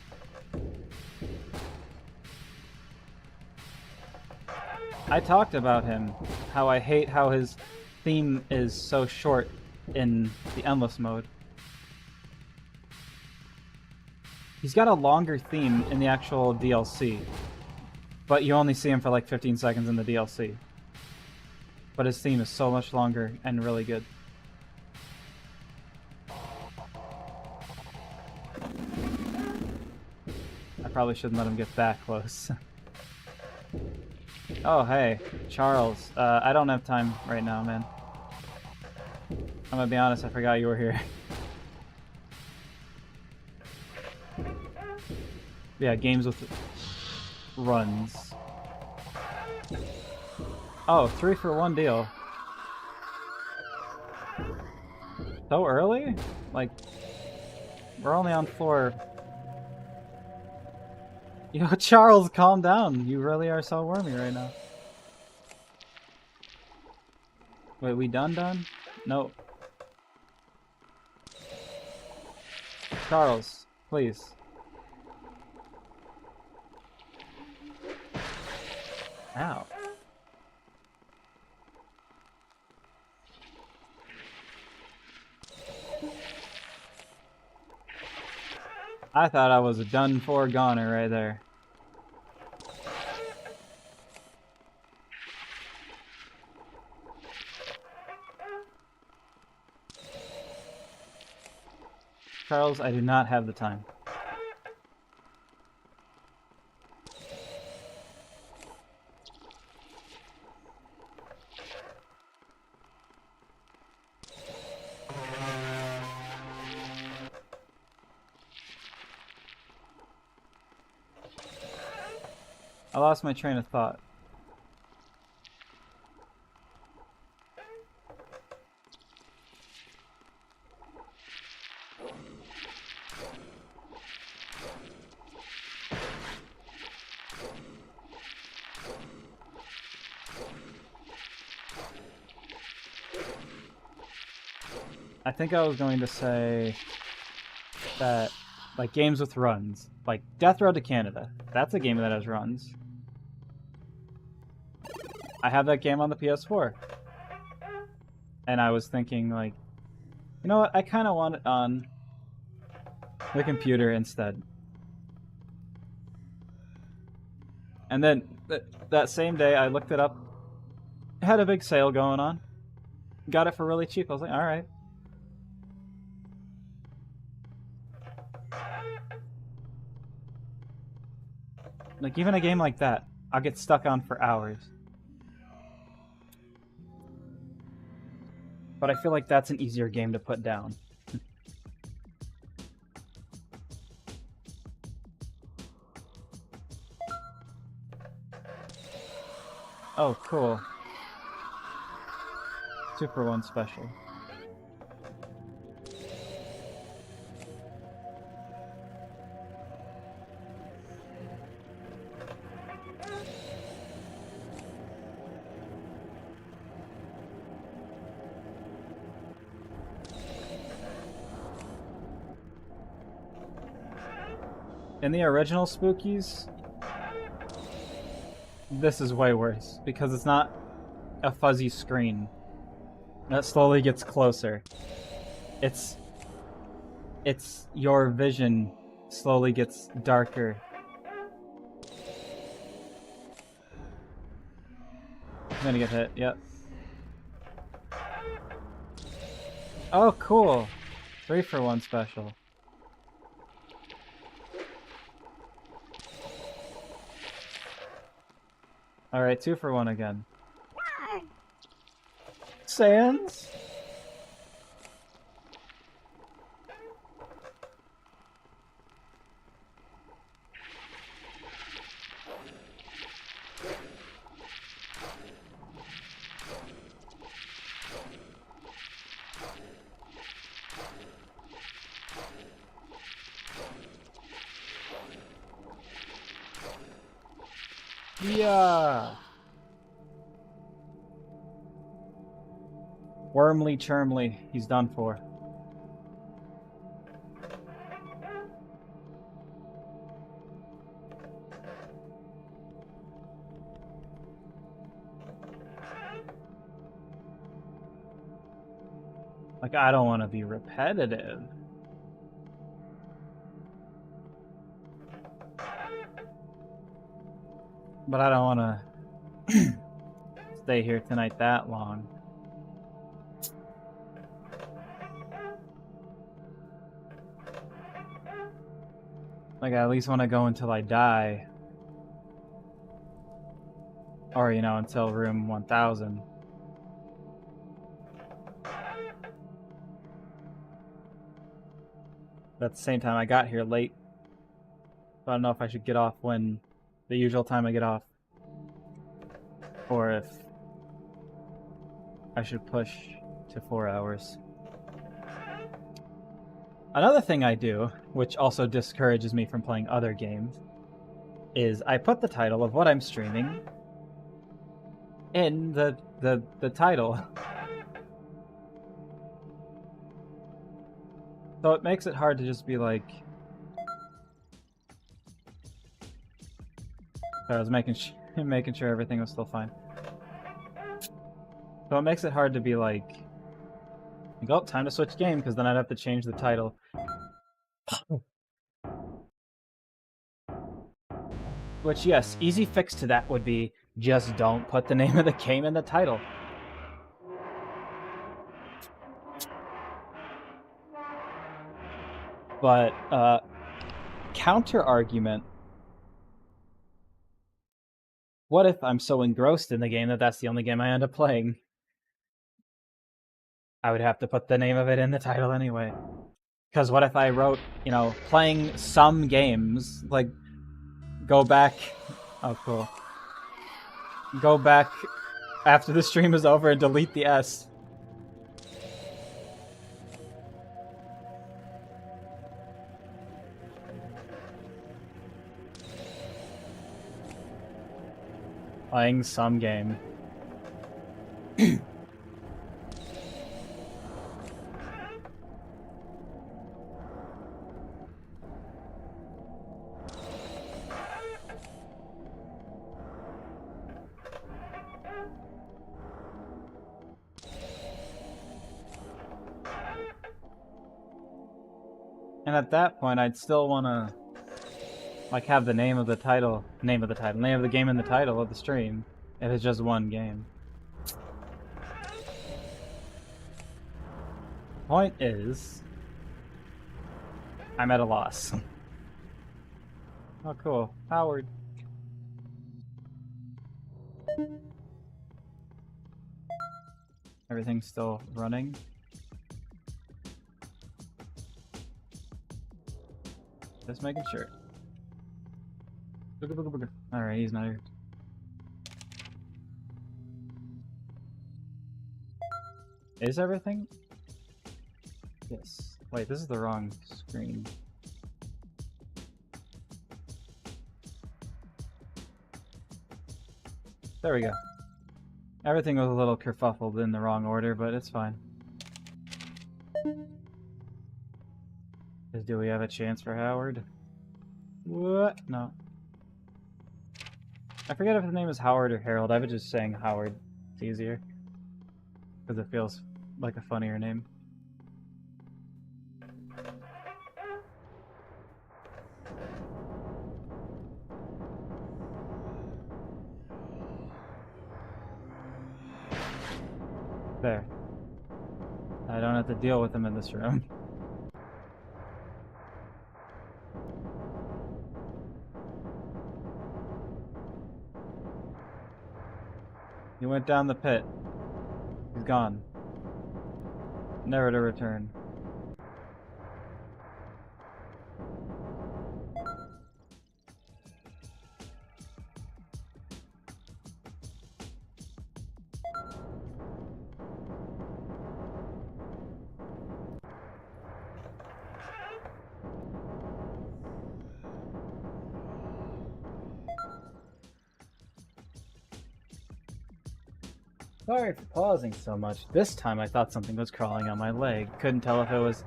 I talked about him. How I hate how his theme is so short in the endless mode. He's got a longer theme in the actual DLC, but you only see him for like 15 seconds in the DLC. But his theme is so much longer and really good. I probably shouldn't let him get that close. Oh, hey, Charles. I don't have time right now, man. I'm gonna be honest, I forgot you were here. Yeah, games with runs. Oh, 3-for-1 deal. So early? Like, we're only on floor... Yo, Charles, calm down. You really are so wormy right now. Wait, we done? No. Charles, please. Ow. I thought I was a done-for goner right there. Charles, I do not have the time. I lost my train of thought. I think I was going to say that, like, games with runs, like Death Road to Canada, that's a game that has runs. I have that game on the PS4. And I was thinking, like, you know what, I kind of want it on the computer instead. And then that same day, I looked it up. It had a big sale going on. Got it for really cheap. I was like, alright. Like, even a game like that, I'll get stuck on for hours. But I feel like that's an easier game to put down. Oh, cool. 2-for-1 special. In the original Spookies, this is way worse because it's not a fuzzy screen that slowly gets closer. It's your vision slowly gets darker. I'm gonna get hit, yep. Oh, cool. 3-for-1 special. Alright, 2-for-1 again. Sans? Yeah. Wormly Churmly, he's done for. Like, I don't want to be repetitive. But I don't want to stay here tonight that long. Like, I at least want to go until I die. Or, you know, until room 1000. But at the same time, I got here late. So I don't know if I should get off when the usual time I get off. Or if I should push to 4 hours. Another thing I do, which also discourages me from playing other games, is I put the title of what I'm streaming in the title. So it makes it hard to just be like... I was making sure everything was still fine. So it makes it hard to be like, oh, time to switch game, because then I'd have to change the title. Which, yes, easy fix to that would be just don't put the name of the game in the title. But, counter-argument. What if I'm so engrossed in the game that that's the only game I end up playing? I would have to put the name of it in the title anyway. Because what if I wrote, you know, playing some games, like, go back Oh, cool. Go back after the stream is over and delete the S. Playing some game. And at that point, I'd still want to, like, have the name of the game in the title of the stream, if it's just one game. Point is, I'm at a loss. Oh, cool. Howard. Everything's still running. Just making sure. Booga, booga, booga. Alright, he's not here. Is everything? Yes. Wait, this is the wrong screen. There we go. Everything was a little kerfuffled in the wrong order, but it's fine. Do we have a chance for Howard? What? No. I forget if his name is Howard or Harold. I was just saying Howard. It's easier. Because it feels like a funnier name. There. I don't have to deal with him in this room. He went down the pit. He's gone. Never to return. Sorry for pausing so much. This time I thought something was crawling on my leg. Couldn't tell if it was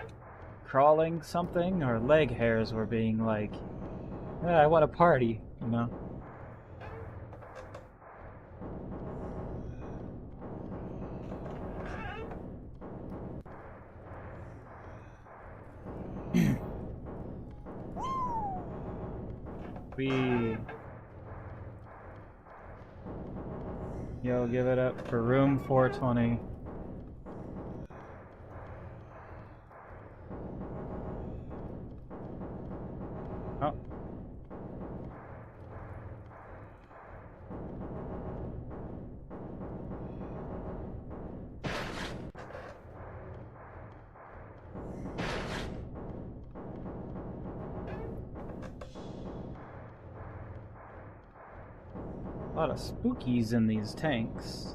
crawling something or leg hairs were being like, yeah, I want a party, you know? Yo, give it up for room 420. Oh. A lot of spookies in these tanks.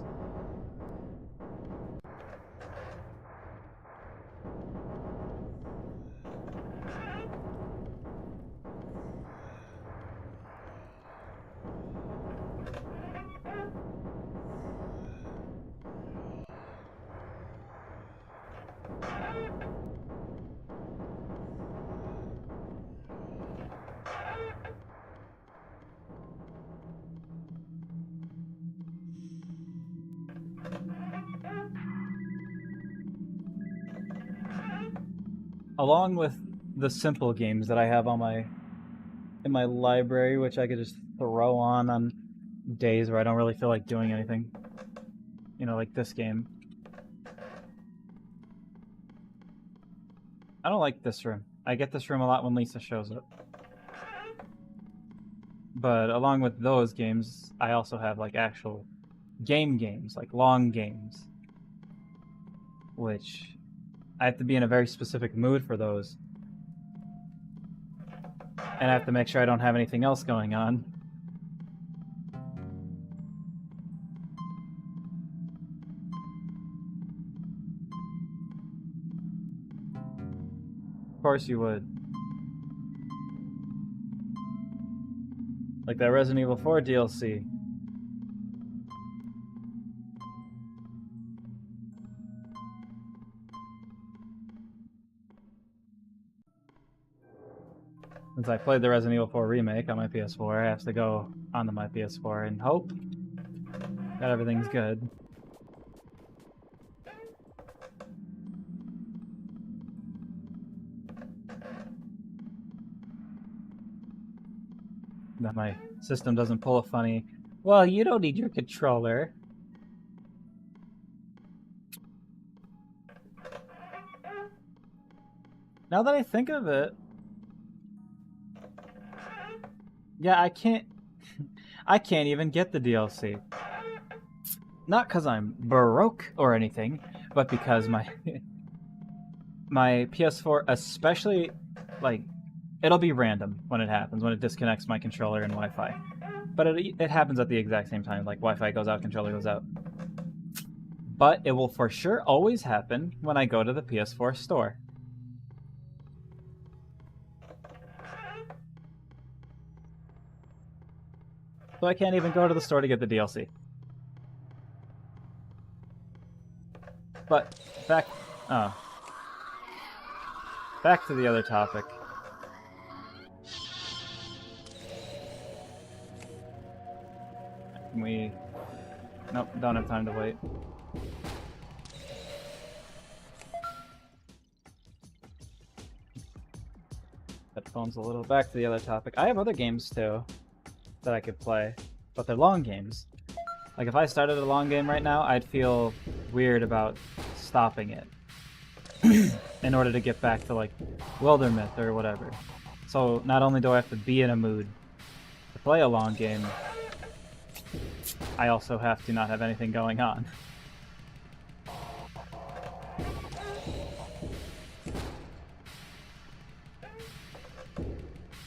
Along with the simple games that I have on in my library, which I could just throw on days where I don't really feel like doing anything. You know, like this game. I don't like this room. I get this room a lot when Lisa shows up. But along with those games, I also have like actual games, like long games. Which I have to be in a very specific mood for those. And I have to make sure I don't have anything else going on. course you would. Like that Resident Evil 4 DLC. Since I played the Resident Evil 4 remake on my PS4, I have to go onto my PS4 and hope that everything's good. That my system doesn't pull a funny, well, you don't need your controller. Now that I think of it, yeah, I can't even get the DLC. Not because I'm broke or anything, but because my PS4, especially, like, it'll be random when it happens, when it disconnects my controller and Wi-Fi. But it happens at the exact same time, like Wi-Fi goes out, controller goes out. But it will for sure always happen when I go to the PS4 store. So I can't even go to the store to get the DLC. But back to the other topic. Nope, don't have time to wait. Headphones a little. Back to the other topic. I have other games too that I could play, but they're long games. Like if I started a long game right now, I'd feel weird about stopping it in order to get back to like Wildermyth or whatever. So not only do I have to be in a mood to play a long game, I also have to not have anything going on.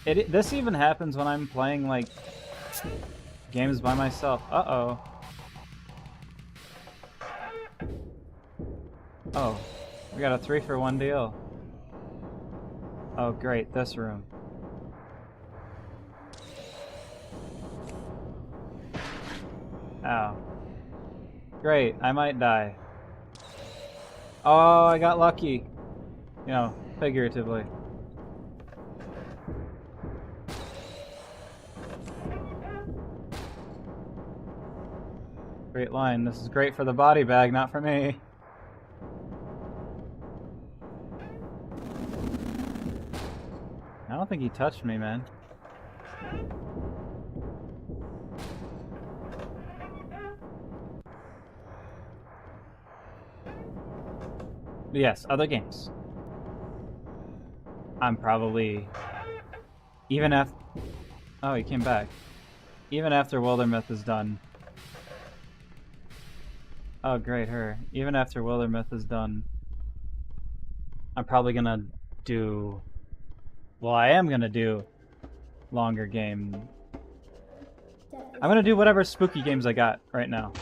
This even happens when I'm playing like games by myself. Uh-oh. Oh, we got a 3-for-1 deal. Oh great, this room. Ow. Great, I might die. Oh, I got lucky. You know, figuratively. Great line. This is great for the body bag, not for me. I don't think he touched me, man. Yes, other games. I'm probably... Even after... Oh, he came back. Even after Wildermyth is done... Oh, great, her. Even after Wildermyth is done... I'm probably gonna do... Well, I am gonna do... longer game... I'm gonna do whatever spooky games I got right now.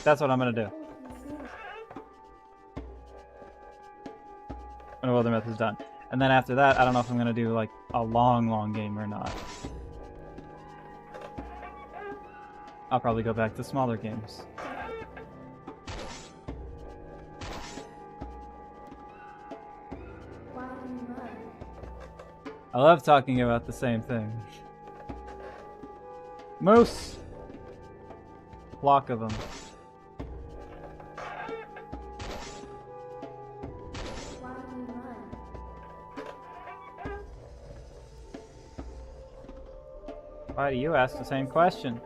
That's what I'm gonna do. When Wildermyth is done. And then after that, I don't know if I'm gonna do like a long game or not. I'll probably go back to smaller games. I love talking about the same thing. Moose! Flock of them. Why do you ask the same question?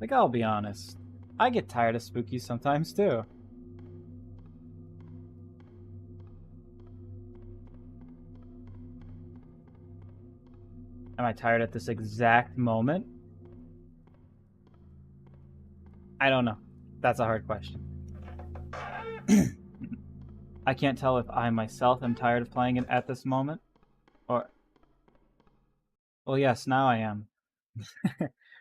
Like, I'll be honest. I get tired of spooky sometimes, too. Am I tired at this exact moment? I don't know. That's a hard question. I can't tell if I myself am tired of playing it at this moment, or... Well, yes, now I am.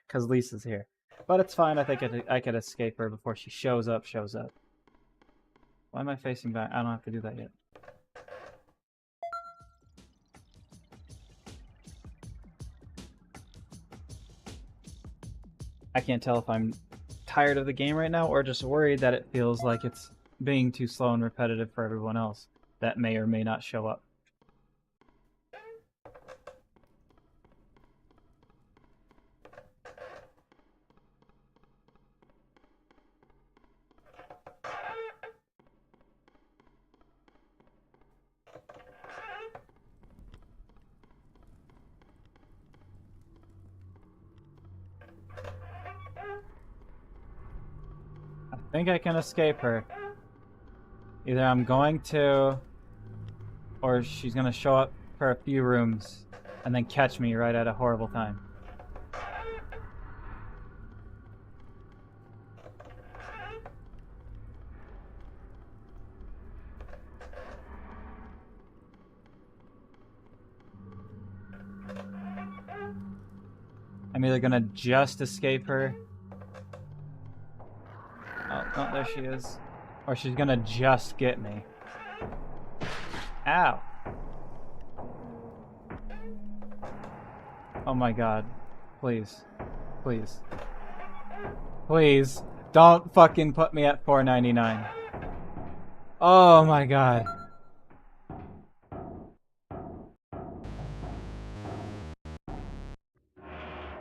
Because Lisa's here. But it's fine, I think I could escape her before she shows up. Why am I facing back? I don't have to do that yet. I can't tell if I'm tired of the game right now or just worried that it feels like it's being too slow and repetitive for everyone else that may or may not show up. I think I can escape her. Either I'm going to, or she's gonna show up for a few rooms and then catch me right at a horrible time. I'm either gonna just escape her. Oh, no, there she is. Or she's gonna just get me. Ow. Oh my god. Please. Please. Please. Don't fucking put me at $4.99. Oh my god.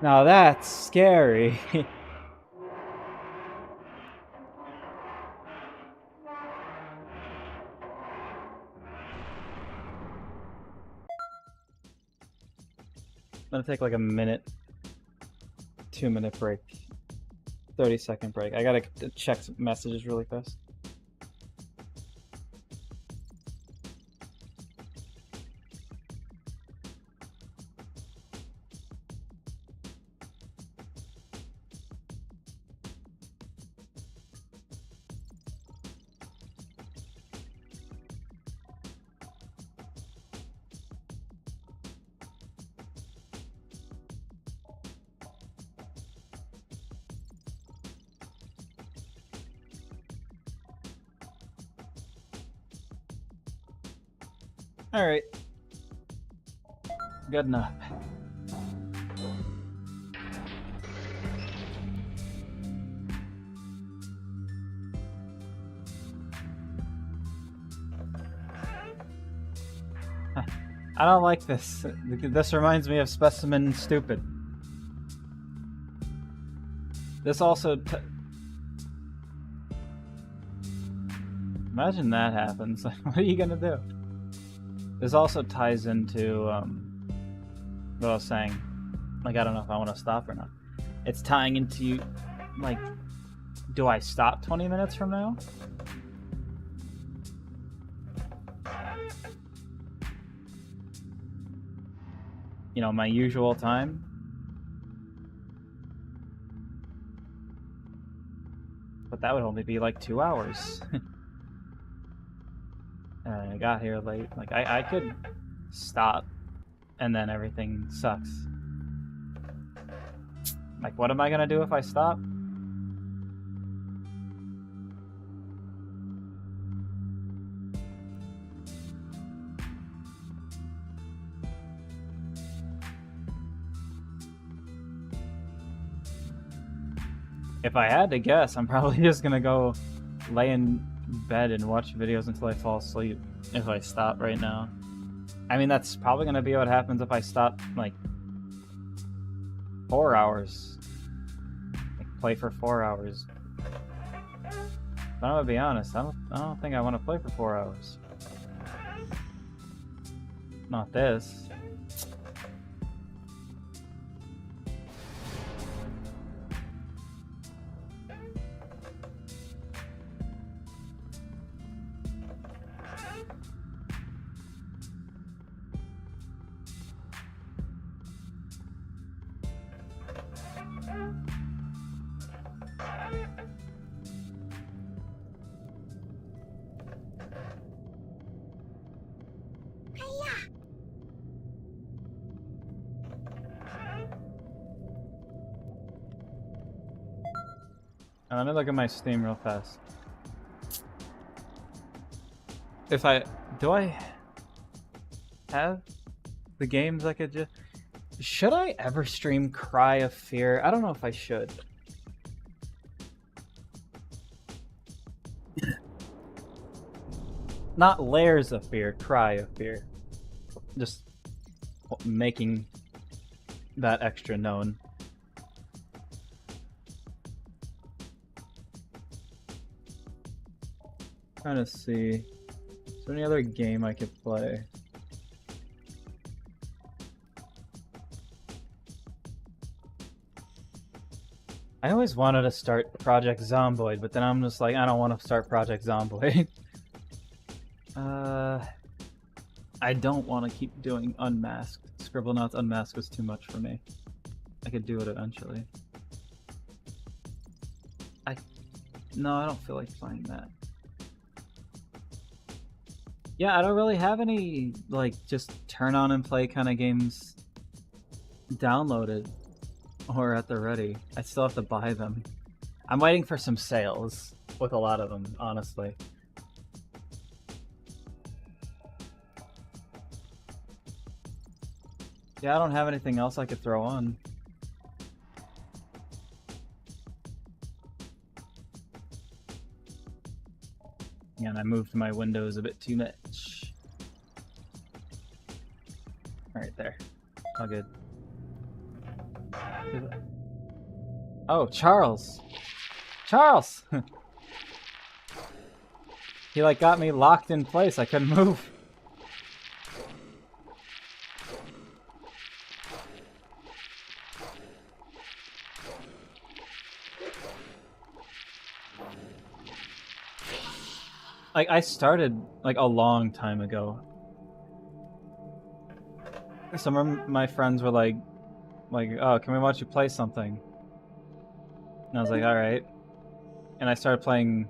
Now that's scary. I'm gonna take like a minute, 2-minute break, 30-second break. I gotta check some messages really fast. Alright. Good enough. I don't like this. This reminds me of Specimen Stupid. This also... Imagine that happens. What are you gonna do? This also ties into what I was saying. Like, I don't know if I want to stop or not. It's tying into, like, do I stop 20 minutes from now? You know, my usual time. But that would only be like 2 hours. And I got here late. Like, I could stop and then everything sucks. Like, what am I gonna do if I stop? If I had to guess, I'm probably just gonna go lay in bed and watch videos until I fall asleep if I stop right now. I mean, that's probably gonna be what happens if I stop, like, 4 hours. Like, play for 4 hours. But I'm gonna be honest, I don't think I want to play for 4 hours. Not this. Let me look at my Steam real fast. Do I have the games I could just... Should I ever stream Cry of Fear? I don't know if I should. Not Layers of Fear, Cry of Fear. Just making that extra known. Trying to see. Is there any other game I could play? I always wanted to start Project Zomboid, but then I'm just like, I don't want to start Project Zomboid. I don't want to keep doing Unmasked. Scribblenauts Unmasked was too much for me. I could do it eventually. No, I don't feel like playing that. Yeah, I don't really have any, like, just turn on and play kind of games downloaded or at the ready. I still have to buy them. I'm waiting for some sales with a lot of them, honestly. Yeah, I don't have anything else I could throw on. And I moved my windows a bit too much. Right there. All good. Oh, Charles! Charles! He like got me locked in place. I couldn't move. Like, I started, like, a long time ago. Some of my friends were like, oh, can we watch you play something? And I was like, alright. And I started playing...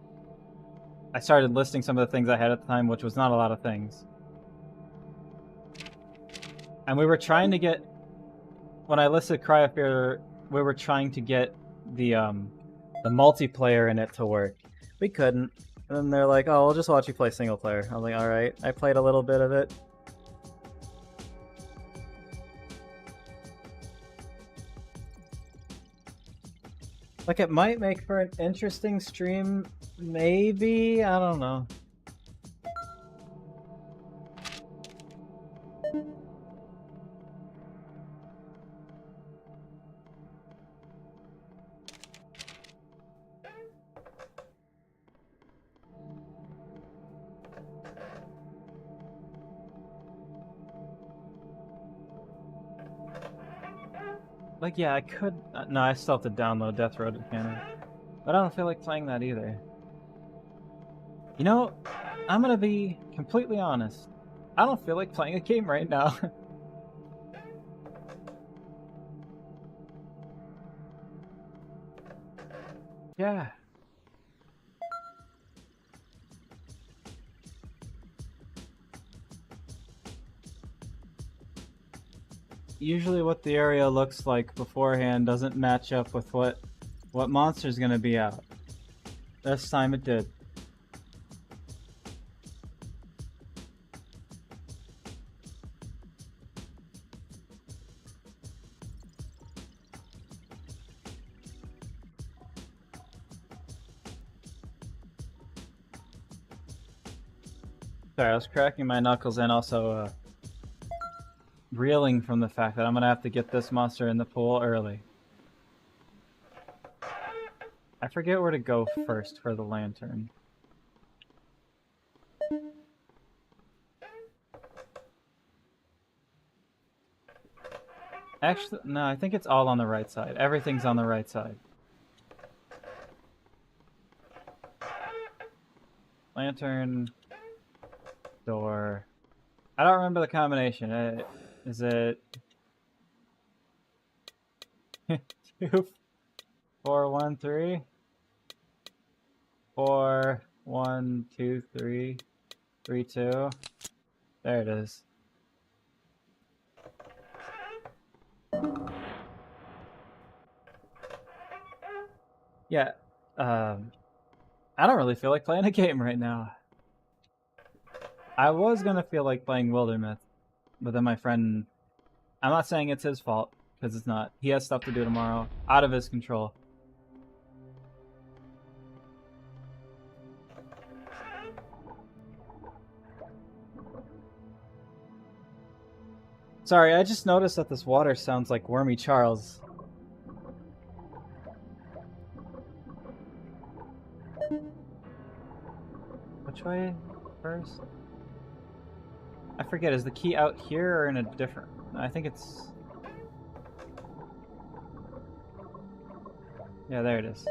I started listing some of the things I had at the time, which was not a lot of things. And we were trying to get... When I listed Cry of Fear, we were trying to get the multiplayer in it to work. We couldn't. And then they're like, oh, we'll just watch you play single player. I was like, alright. I played a little bit of it. Like, it might make for an interesting stream, maybe? I don't know. Like, yeah, I could... No, I still have to download Death Road to Canon. But I don't feel like playing that either. You know, I'm gonna be completely honest. I don't feel like playing a game right now. Yeah. Usually what the area looks like beforehand doesn't match up with what monster's gonna be out. This time it did. Sorry, I was cracking my knuckles and also reeling from the fact that I'm gonna have to get this monster in the pool early. I forget where to go first for the lantern. Actually, no, I think it's all on the right side. Everything's on the right side. Lantern, door. I don't remember the combination. Is it 2, 4, 1, 3? 4, 1, 2, 3, 3, 2. There it is. Yeah, I don't really feel like playing a game right now. I was gonna feel like playing Wildermyth, but then my friend... I'm not saying it's his fault, because it's not. He has stuff to do tomorrow, out of his control. Sorry, I just noticed that this water sounds like Wormy Charles. Which way first? I forget, is the key out here or in a different... I think it's... Yeah, there it is.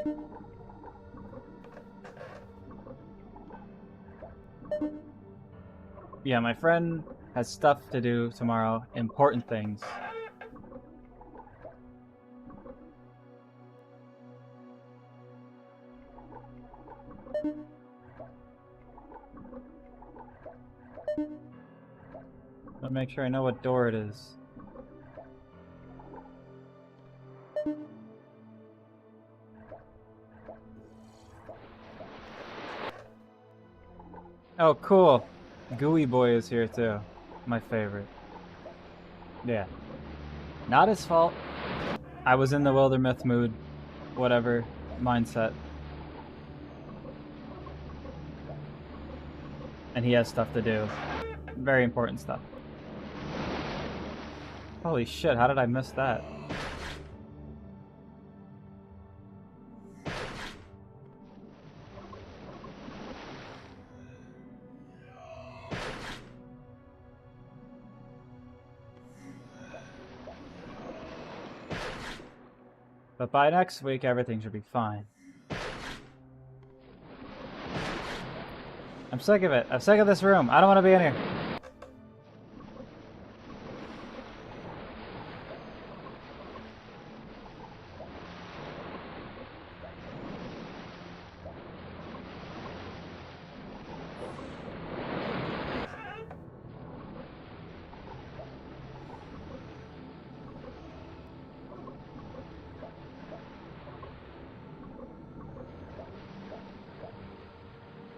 Yeah, my friend has stuff to do tomorrow. Important things. I'll make sure I know what door it is. Oh, cool. Gooey Boy is here too. My favorite. Yeah. Not his fault. I was in the Wildermyth mood. Whatever. Mindset. And he has stuff to do. Very important stuff. Holy shit, how did I miss that? But by next week, everything should be fine. I'm sick of it. I'm sick of this room. I don't want to be in here.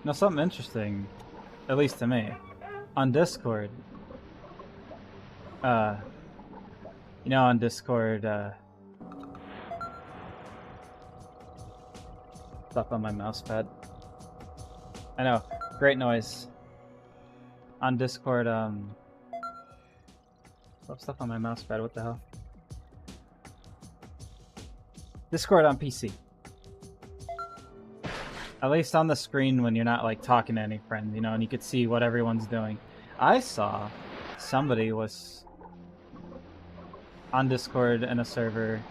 Now, something interesting, at least to me, on Discord. You know, on Discord, stuff on my mouse pad. I know, great noise. On Discord, stuff on my mouse pad, what the hell? Discord on PC. At least on the screen when you're not like talking to any friend, you know, and you could see what everyone's doing. I saw somebody was on Discord in a server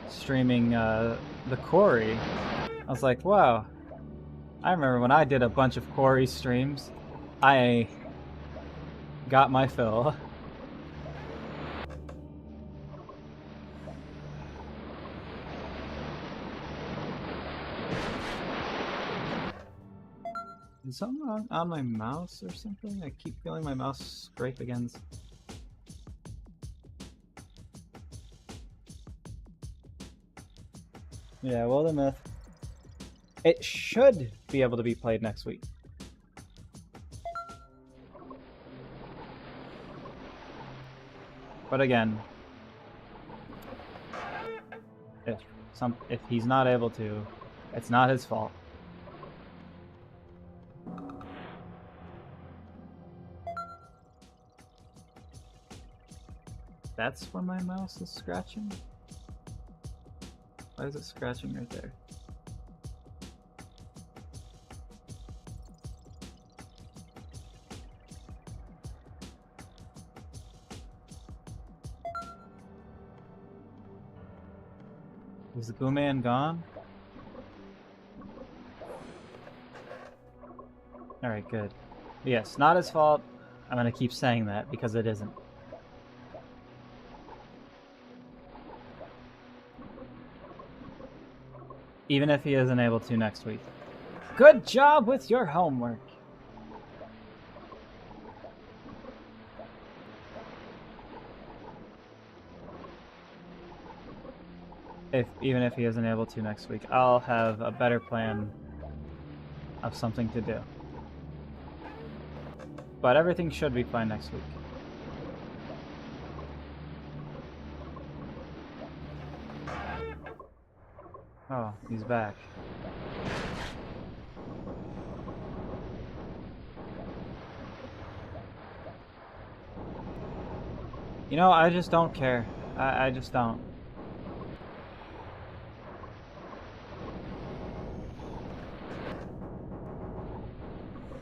streaming the Quarry. I was like, wow. I remember when I did a bunch of Quarry streams, I got my fill. Is something on my mouse or something? I keep feeling my mouse scrape against. Yeah, Wildermyth. It should be able to be played next week. But again, if he's not able to, it's not his fault. That's where my mouse is scratching? Why is it scratching right there? Is the Goo Man gone? Alright, good. Yes, not his fault. I'm gonna keep saying that because it isn't. Even if he isn't able to next week. Good job with your homework! even if he isn't able to next week, I'll have a better plan of something to do. But everything should be fine next week. Oh, he's back. You know, I just don't care. I just don't.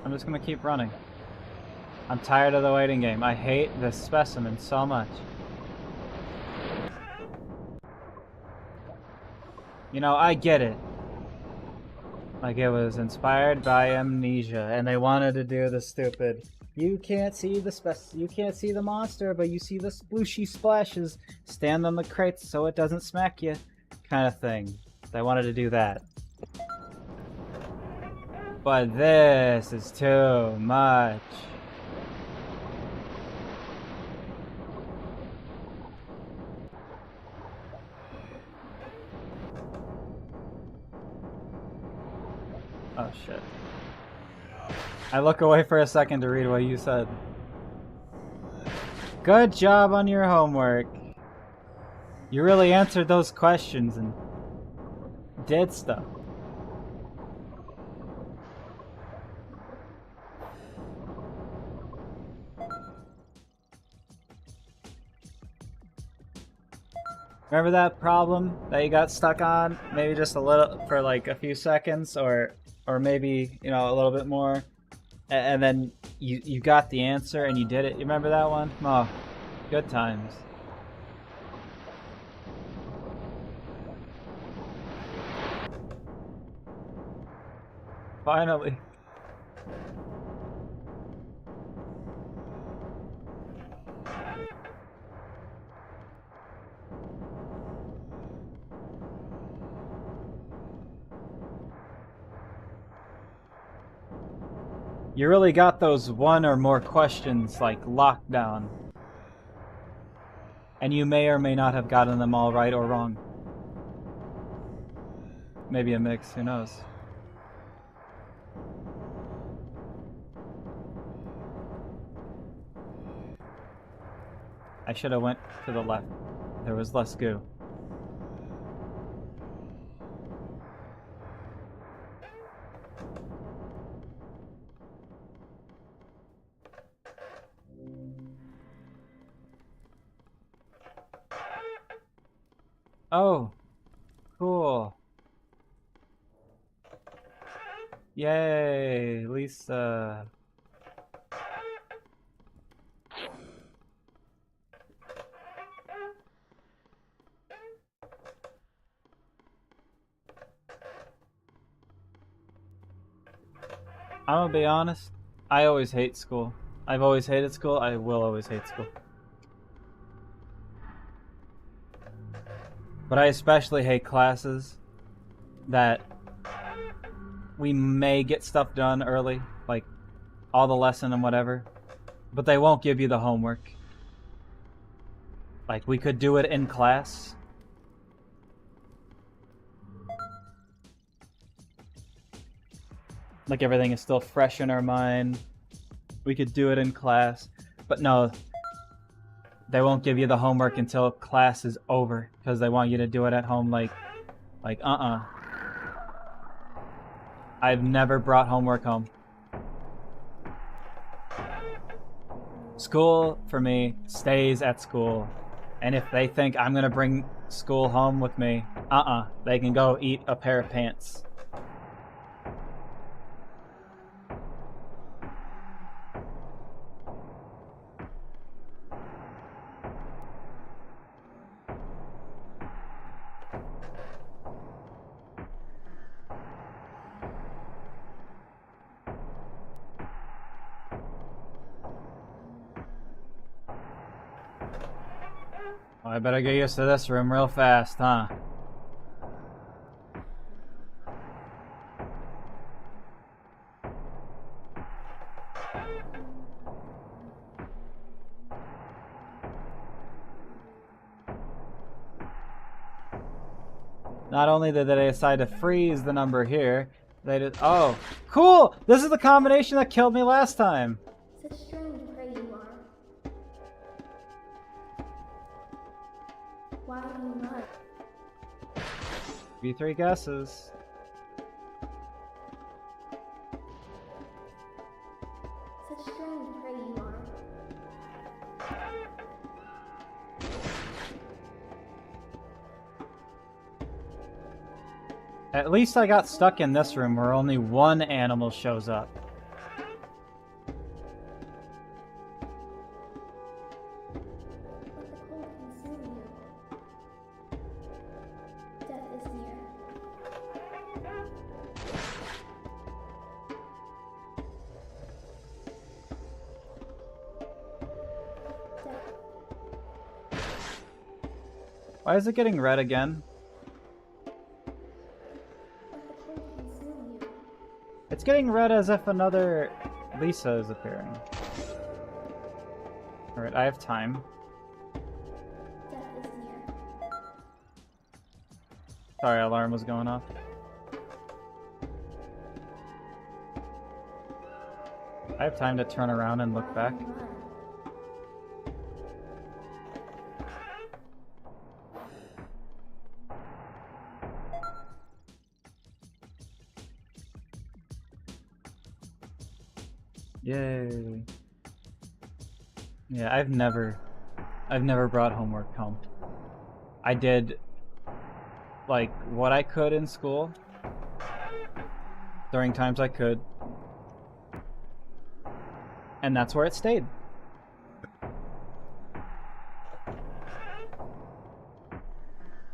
I'm just gonna keep running. I'm tired of the waiting game. I hate this specimen so much. You know, I get it. Like, it was inspired by amnesia, and they wanted to do the stupid, you can't see the monster, but you see the splooshy splashes, stand on the crates so it doesn't smack you, kind of thing. They wanted to do that. But this is too much. Oh shit. I look away for a second to read what you said. Good job on your homework. You really answered those questions and did stuff. Remember that problem that you got stuck on? Maybe just a little, for like a few seconds, or maybe, you know, a little bit more. And then you got the answer and you did it. You remember that one? Oh, good times. Finally. You really got those one or more questions like locked down. And you may or may not have gotten them all right or wrong. Maybe a mix, who knows? I should have went to the left. There was less goo. Oh, cool. Yay, Lisa. I'm gonna be honest, I always hate school. I've always hated school, I will always hate school. But I especially hate classes that we may get stuff done early, like all the lesson and whatever, but they won't give you the homework. Like, we could do it in class. Like, everything is still fresh in our mind. We could do it in class. But no, they won't give you the homework until class is over, because they want you to do it at home like I've never brought homework home. School, for me, stays at school. And if they think I'm gonna bring school home with me, they can go eat a pair of pants. Well, I better get used to this room real fast, huh? Not only did they decide to freeze the number here, they did. Oh, cool! This is the combination that killed me last time. Such strange prey you are. Why do you run? Be 3 guesses. Such strange prey you are. At least I got stuck in this room where only one animal shows up. Let the cold consume you. Death is near. Why is it getting red again? It's getting red as if another Lisa is appearing. Alright, I have time. Death is near. Sorry, alarm was going off. I have time to turn around and look back. Yay. Yeah, I've never brought homework home. I did like what I could in school during times I could, and that's where it stayed.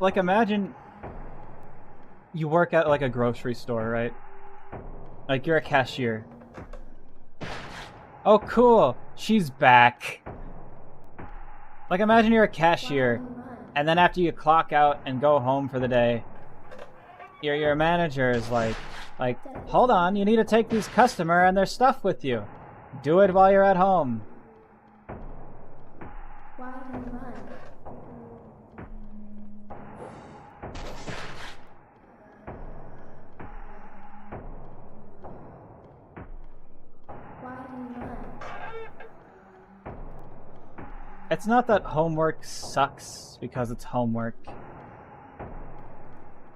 Like, imagine you work at like a grocery store, right? Like, you're a cashier. Oh, cool! She's back. Like, imagine you're a cashier, and then after you clock out and go home for the day, your manager is like, hold on, you need to take these customer and their stuff with you. Do it while you're at home. Why do you run? Why do you run? It's not that homework sucks because it's homework.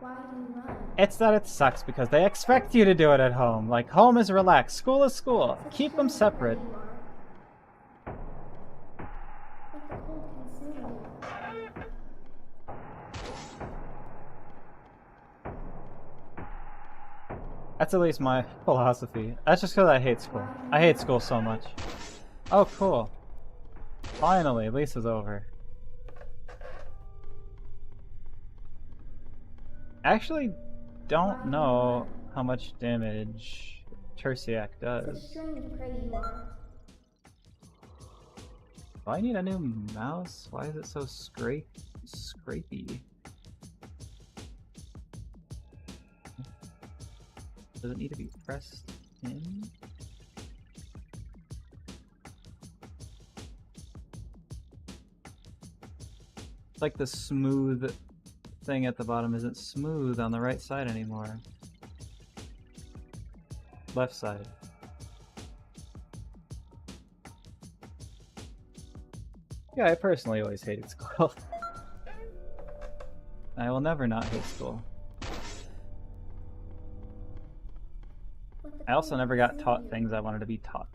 Why do you run? It's that it sucks because they expect you to do it at home. Like, home is relaxed, school is school. Keep them separate. Let the cold consume you. That's at least my philosophy. That's just because I hate school. I hate school so much. Oh, cool. Finally, Lisa's over. Actually, don't know how much damage Tertiac Such does. strange prey you are. Do I need a new mouse? Why is it so scrapey? Does it need to be pressed in? It's like the smooth thing at the bottom isn't smooth on the right side anymore. Left side. Yeah, I personally always hated school. I will never not hate school. I also never got taught things I wanted to be taught.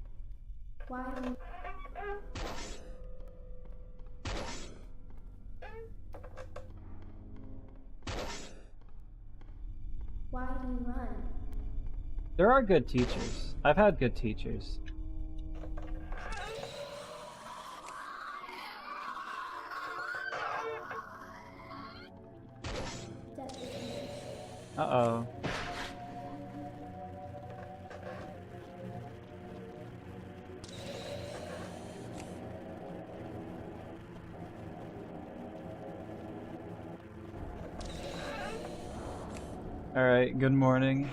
Why do you... Why do you run? There are good teachers. I've had good teachers. Death is near. Uh-oh. Alright, good morning.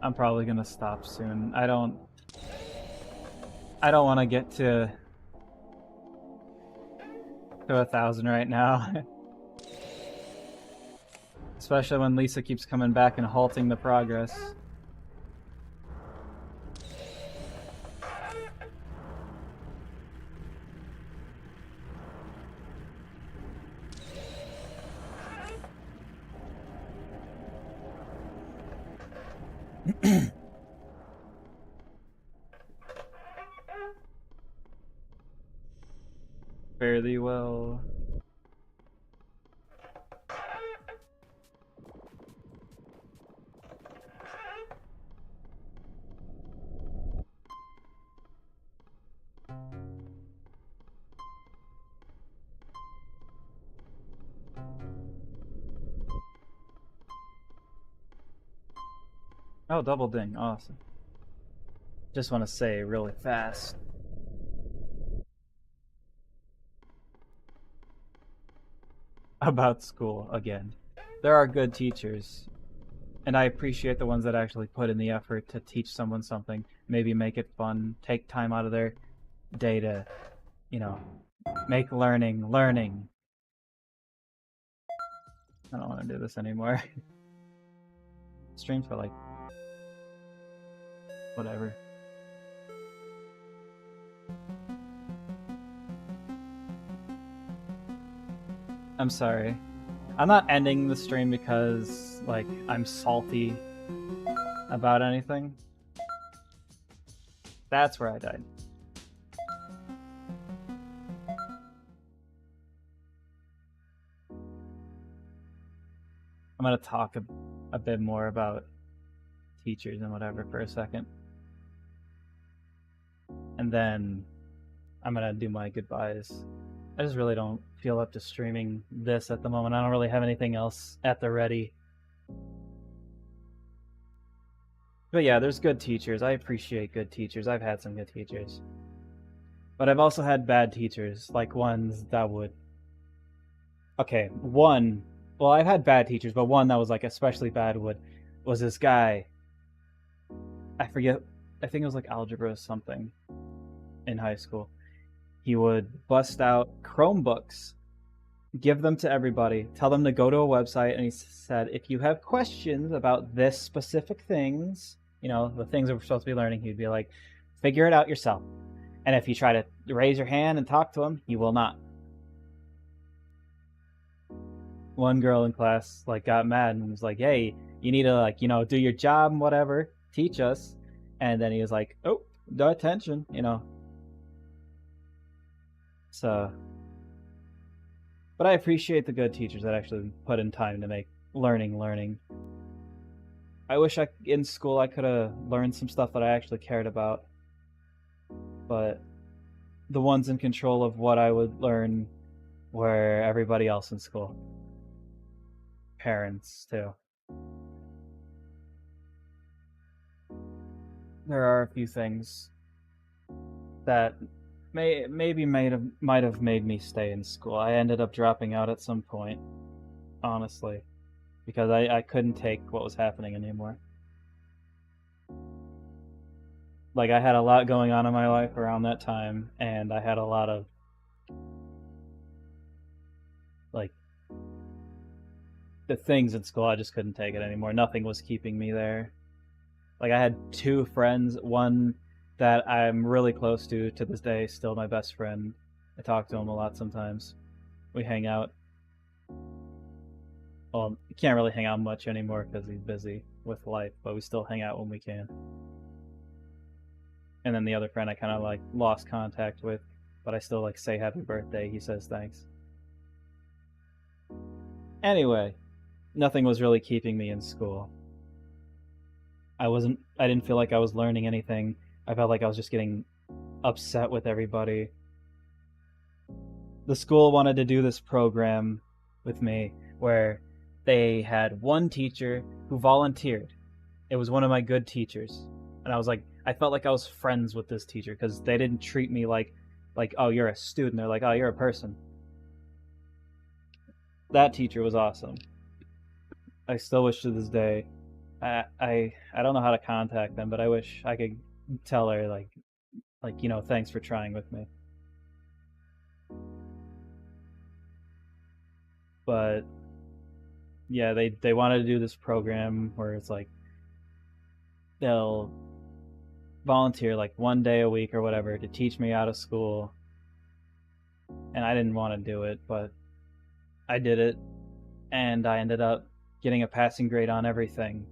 I'm probably gonna stop soon. I don't I don't want to get to 1,000 right now. Especially when Lisa keeps coming back and halting the progress. Fairly well. Oh, double ding. Awesome. Just want to say really fast. About school again. There are good teachers, and I appreciate the ones that actually put in the effort to teach someone something, maybe make it fun, take time out of their day to, make learning. I don't want to do this anymore. Stream for like whatever. I'm sorry. I'm not ending the stream because, like, I'm salty about anything. That's where I died. I'm gonna talk a bit more about teachers and whatever for a second. And then I'm gonna do my goodbyes. I just really don't feel up to streaming this at the moment. I don't really have anything else at the ready. But yeah, there's good teachers. I appreciate good teachers. I've had some good teachers. But I've also had bad teachers, like ones that would... Okay, one... Well, I've had bad teachers, but one that was like especially bad was this guy. I forget. I think it was like algebra or something in high school. He would bust out Chromebooks, give them to everybody, tell them to go to a website, and he said, if you have questions about this specific things, the things that we're supposed to be learning, he'd be like, figure it out yourself. And if you try to raise your hand and talk to him, he will not. One girl in class got mad and was like, hey, you need to do your job and whatever, teach us. And then he was like, oh, no attention, So, but I appreciate the good teachers that actually put in time to make learning. I wish in school I could have learned some stuff that I actually cared about, but the ones in control of what I would learn were everybody else in school. Parents, too. There are a few things that might have made me stay in school. I ended up dropping out at some point, honestly, because I couldn't take what was happening anymore. Like, I had a lot going on in my life around that time, and I had a lot of the things in school. I just couldn't take it anymore. Nothing was keeping me there. Like, I had two friends, one that I'm really close to this day, still my best friend. I talk to him a lot sometimes. We hang out. Well, we can't really hang out much anymore because he's busy with life, but we still hang out when we can. And then the other friend I kind of lost contact with, but I still say happy birthday. He says thanks. Anyway, nothing was really keeping me in school. I didn't feel like I was learning anything. I felt like I was just getting upset with everybody. The school wanted to do this program with me where they had one teacher who volunteered. It was one of my good teachers. And I felt like I was friends with this teacher because they didn't treat me like, oh, you're a student. They're like, oh, you're a person. That teacher was awesome. I still wish to this day, I don't know how to contact them, but I wish I could tell her, Like, you know, thanks for trying with me. But yeah, they wanted to do this program where it's like they'll volunteer like 1 day a week or whatever to teach me out of school. And I didn't want to do it, but I did it, and I ended up getting a passing grade on everything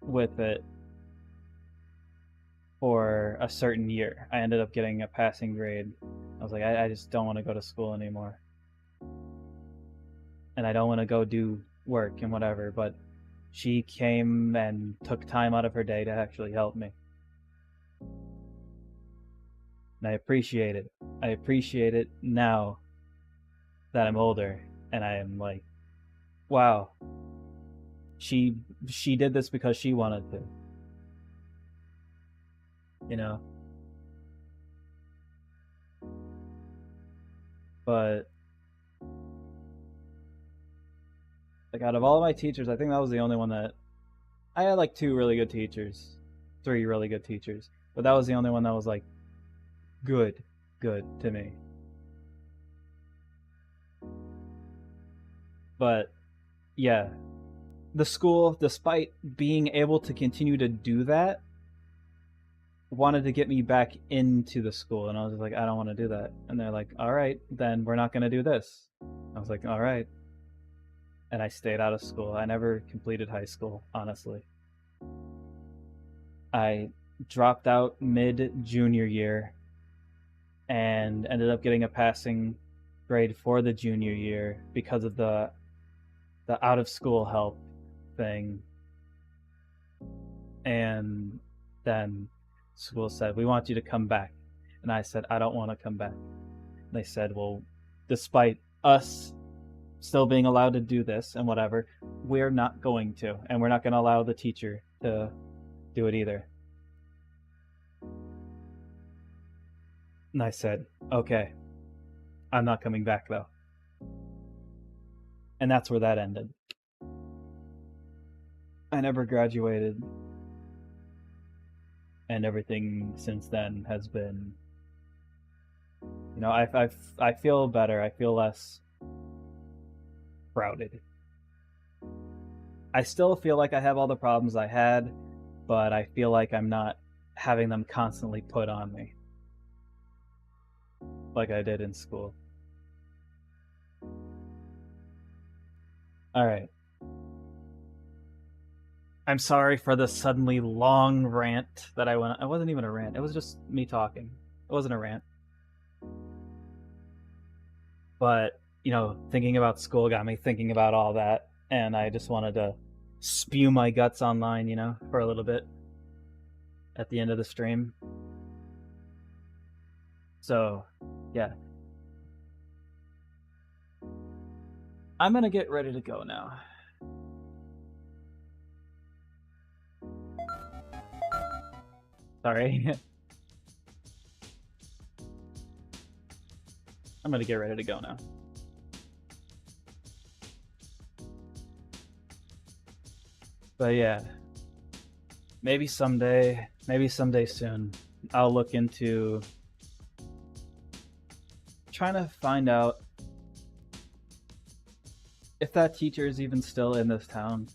with it for a certain year. I ended up getting a passing grade. I was like, I just don't want to go to school anymore. And I don't want to go do work and whatever, but she came and took time out of her day to actually help me. And I appreciate it. I appreciate it now that I'm older, and I am like, wow, she did this because she wanted to, you know. But like, out of all of my teachers, I think that was the only one that I had like 2 really good teachers, 3 really good teachers, but that was the only one that was like good to me. But yeah, the school, despite being able to continue to do that, wanted to get me back into the school, and I was like, I don't want to do that. And they're like, all right, then we're not going to do this. I was like, all right. And I stayed out of school. I never completed high school, honestly. I dropped out mid-junior year and ended up getting a passing grade for the junior year because of the out-of-school help thing. And then school said, we want you to come back. And I said, I don't want to come back. And they said, well, despite us still being allowed to do this and whatever, we're not going to, and we're not going to allow the teacher to do it either. And I said, okay, I'm not coming back though. And that's where that ended. I never graduated, and everything since then has been, you know, I feel better. I feel less crowded. I still feel like I have all the problems I had, but I feel like I'm not having them constantly put on me like I did in school. All right. I'm sorry for the suddenly long rant that I went. It wasn't even a rant. It was just me talking. It wasn't a rant. But, you know, thinking about school got me thinking about all that, and I just wanted to spew my guts online, you know, for a little bit at the end of the stream. So, yeah. I'm gonna get ready to go now. Sorry. I'm gonna get ready to go now. But yeah, maybe someday soon, I'll look into trying to find out if that teacher is even still in this town.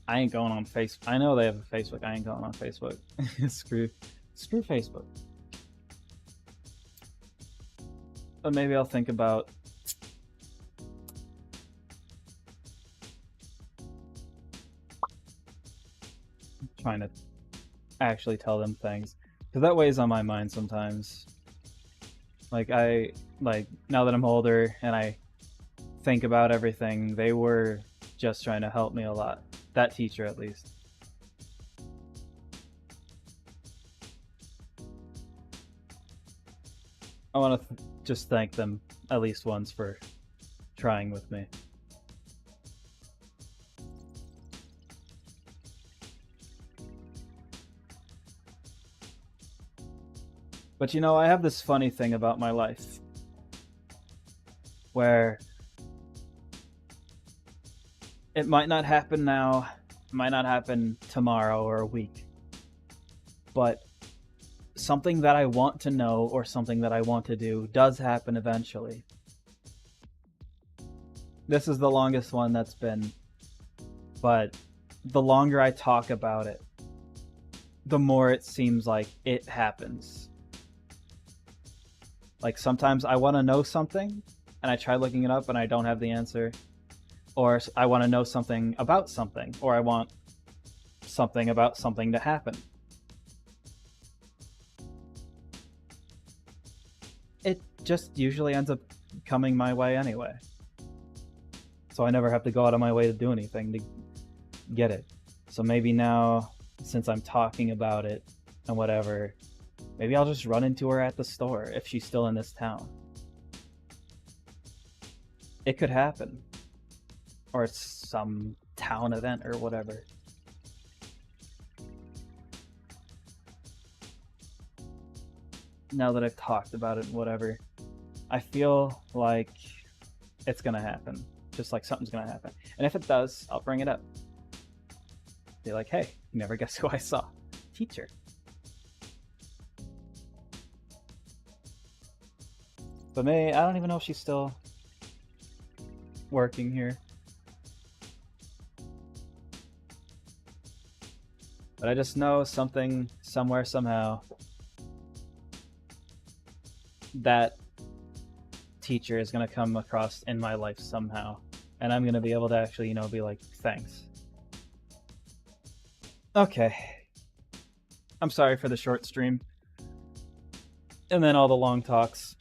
I ain't going on Facebook. I know they have a Facebook. I ain't going on Facebook. Screw Facebook. But maybe I'll think about trying to actually tell them things, because that weighs on my mind sometimes. Like, now that I'm older and I think about everything, they were just trying to help me a lot. That teacher, at least. I want to just thank them at least once for trying with me. But you know, I have this funny thing about my life where it might not happen now, it might not happen tomorrow or a week, but something that I want to know or something that I want to do does happen eventually. This is the longest one that's been, but the longer I talk about it, the more it seems like it happens. Like sometimes I want to know something and I try looking it up and I don't have the answer. Or I want to know something about something, or I want something about something to happen. It just usually ends up coming my way anyway. So I never have to go out of my way to do anything to get it. So maybe now, since I'm talking about it and whatever, maybe I'll just run into her at the store if she's still in this town. It could happen. Or some town event or whatever. Now that I've talked about it and whatever, I feel like it's gonna happen. Just like something's gonna happen. And if it does, I'll bring it up. Be like, hey, you never guess who I saw. Teacher. But May, I don't even know if she's still working here. But I just know something, somewhere, somehow, that teacher is going to come across in my life somehow. And I'm going to be able to actually, you know, be like, thanks. Okay. I'm sorry for the short stream. And then all the long talks.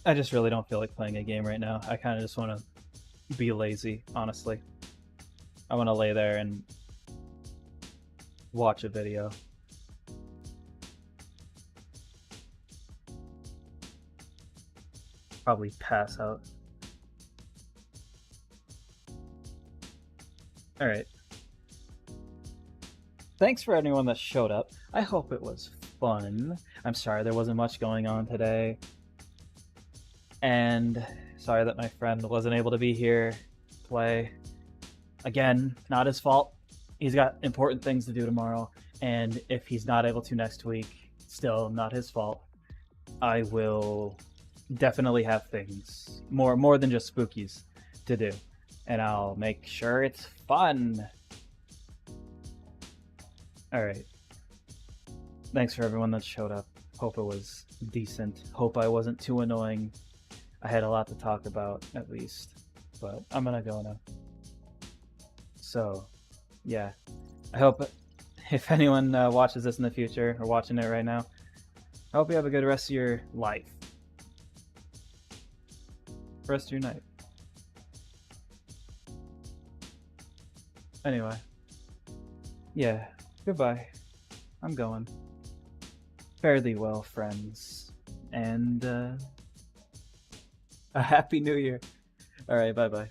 I just really don't feel like playing a game right now. I kind of just want to be lazy, honestly. I want to lay there and watch a video. Probably pass out. Alright. Thanks for anyone that showed up. I hope it was fun. I'm sorry there wasn't much going on today. And sorry that my friend wasn't able to be here to play. Again, not his fault. He's got important things to do tomorrow, and if he's not able to next week, still not his fault. I will definitely have things, more than just spookies, to do, and I'll make sure it's fun. Alright. Thanks for everyone that showed up. Hope it was decent. Hope I wasn't too annoying. I had a lot to talk about, at least, but I'm gonna go now. So, yeah, I hope if anyone watches this in the future or watching it right now, I hope you have a good rest of your life. Rest of your night. Anyway, yeah, goodbye. I'm going. Fare thee well, friends, and a happy new year. Alright, bye-bye.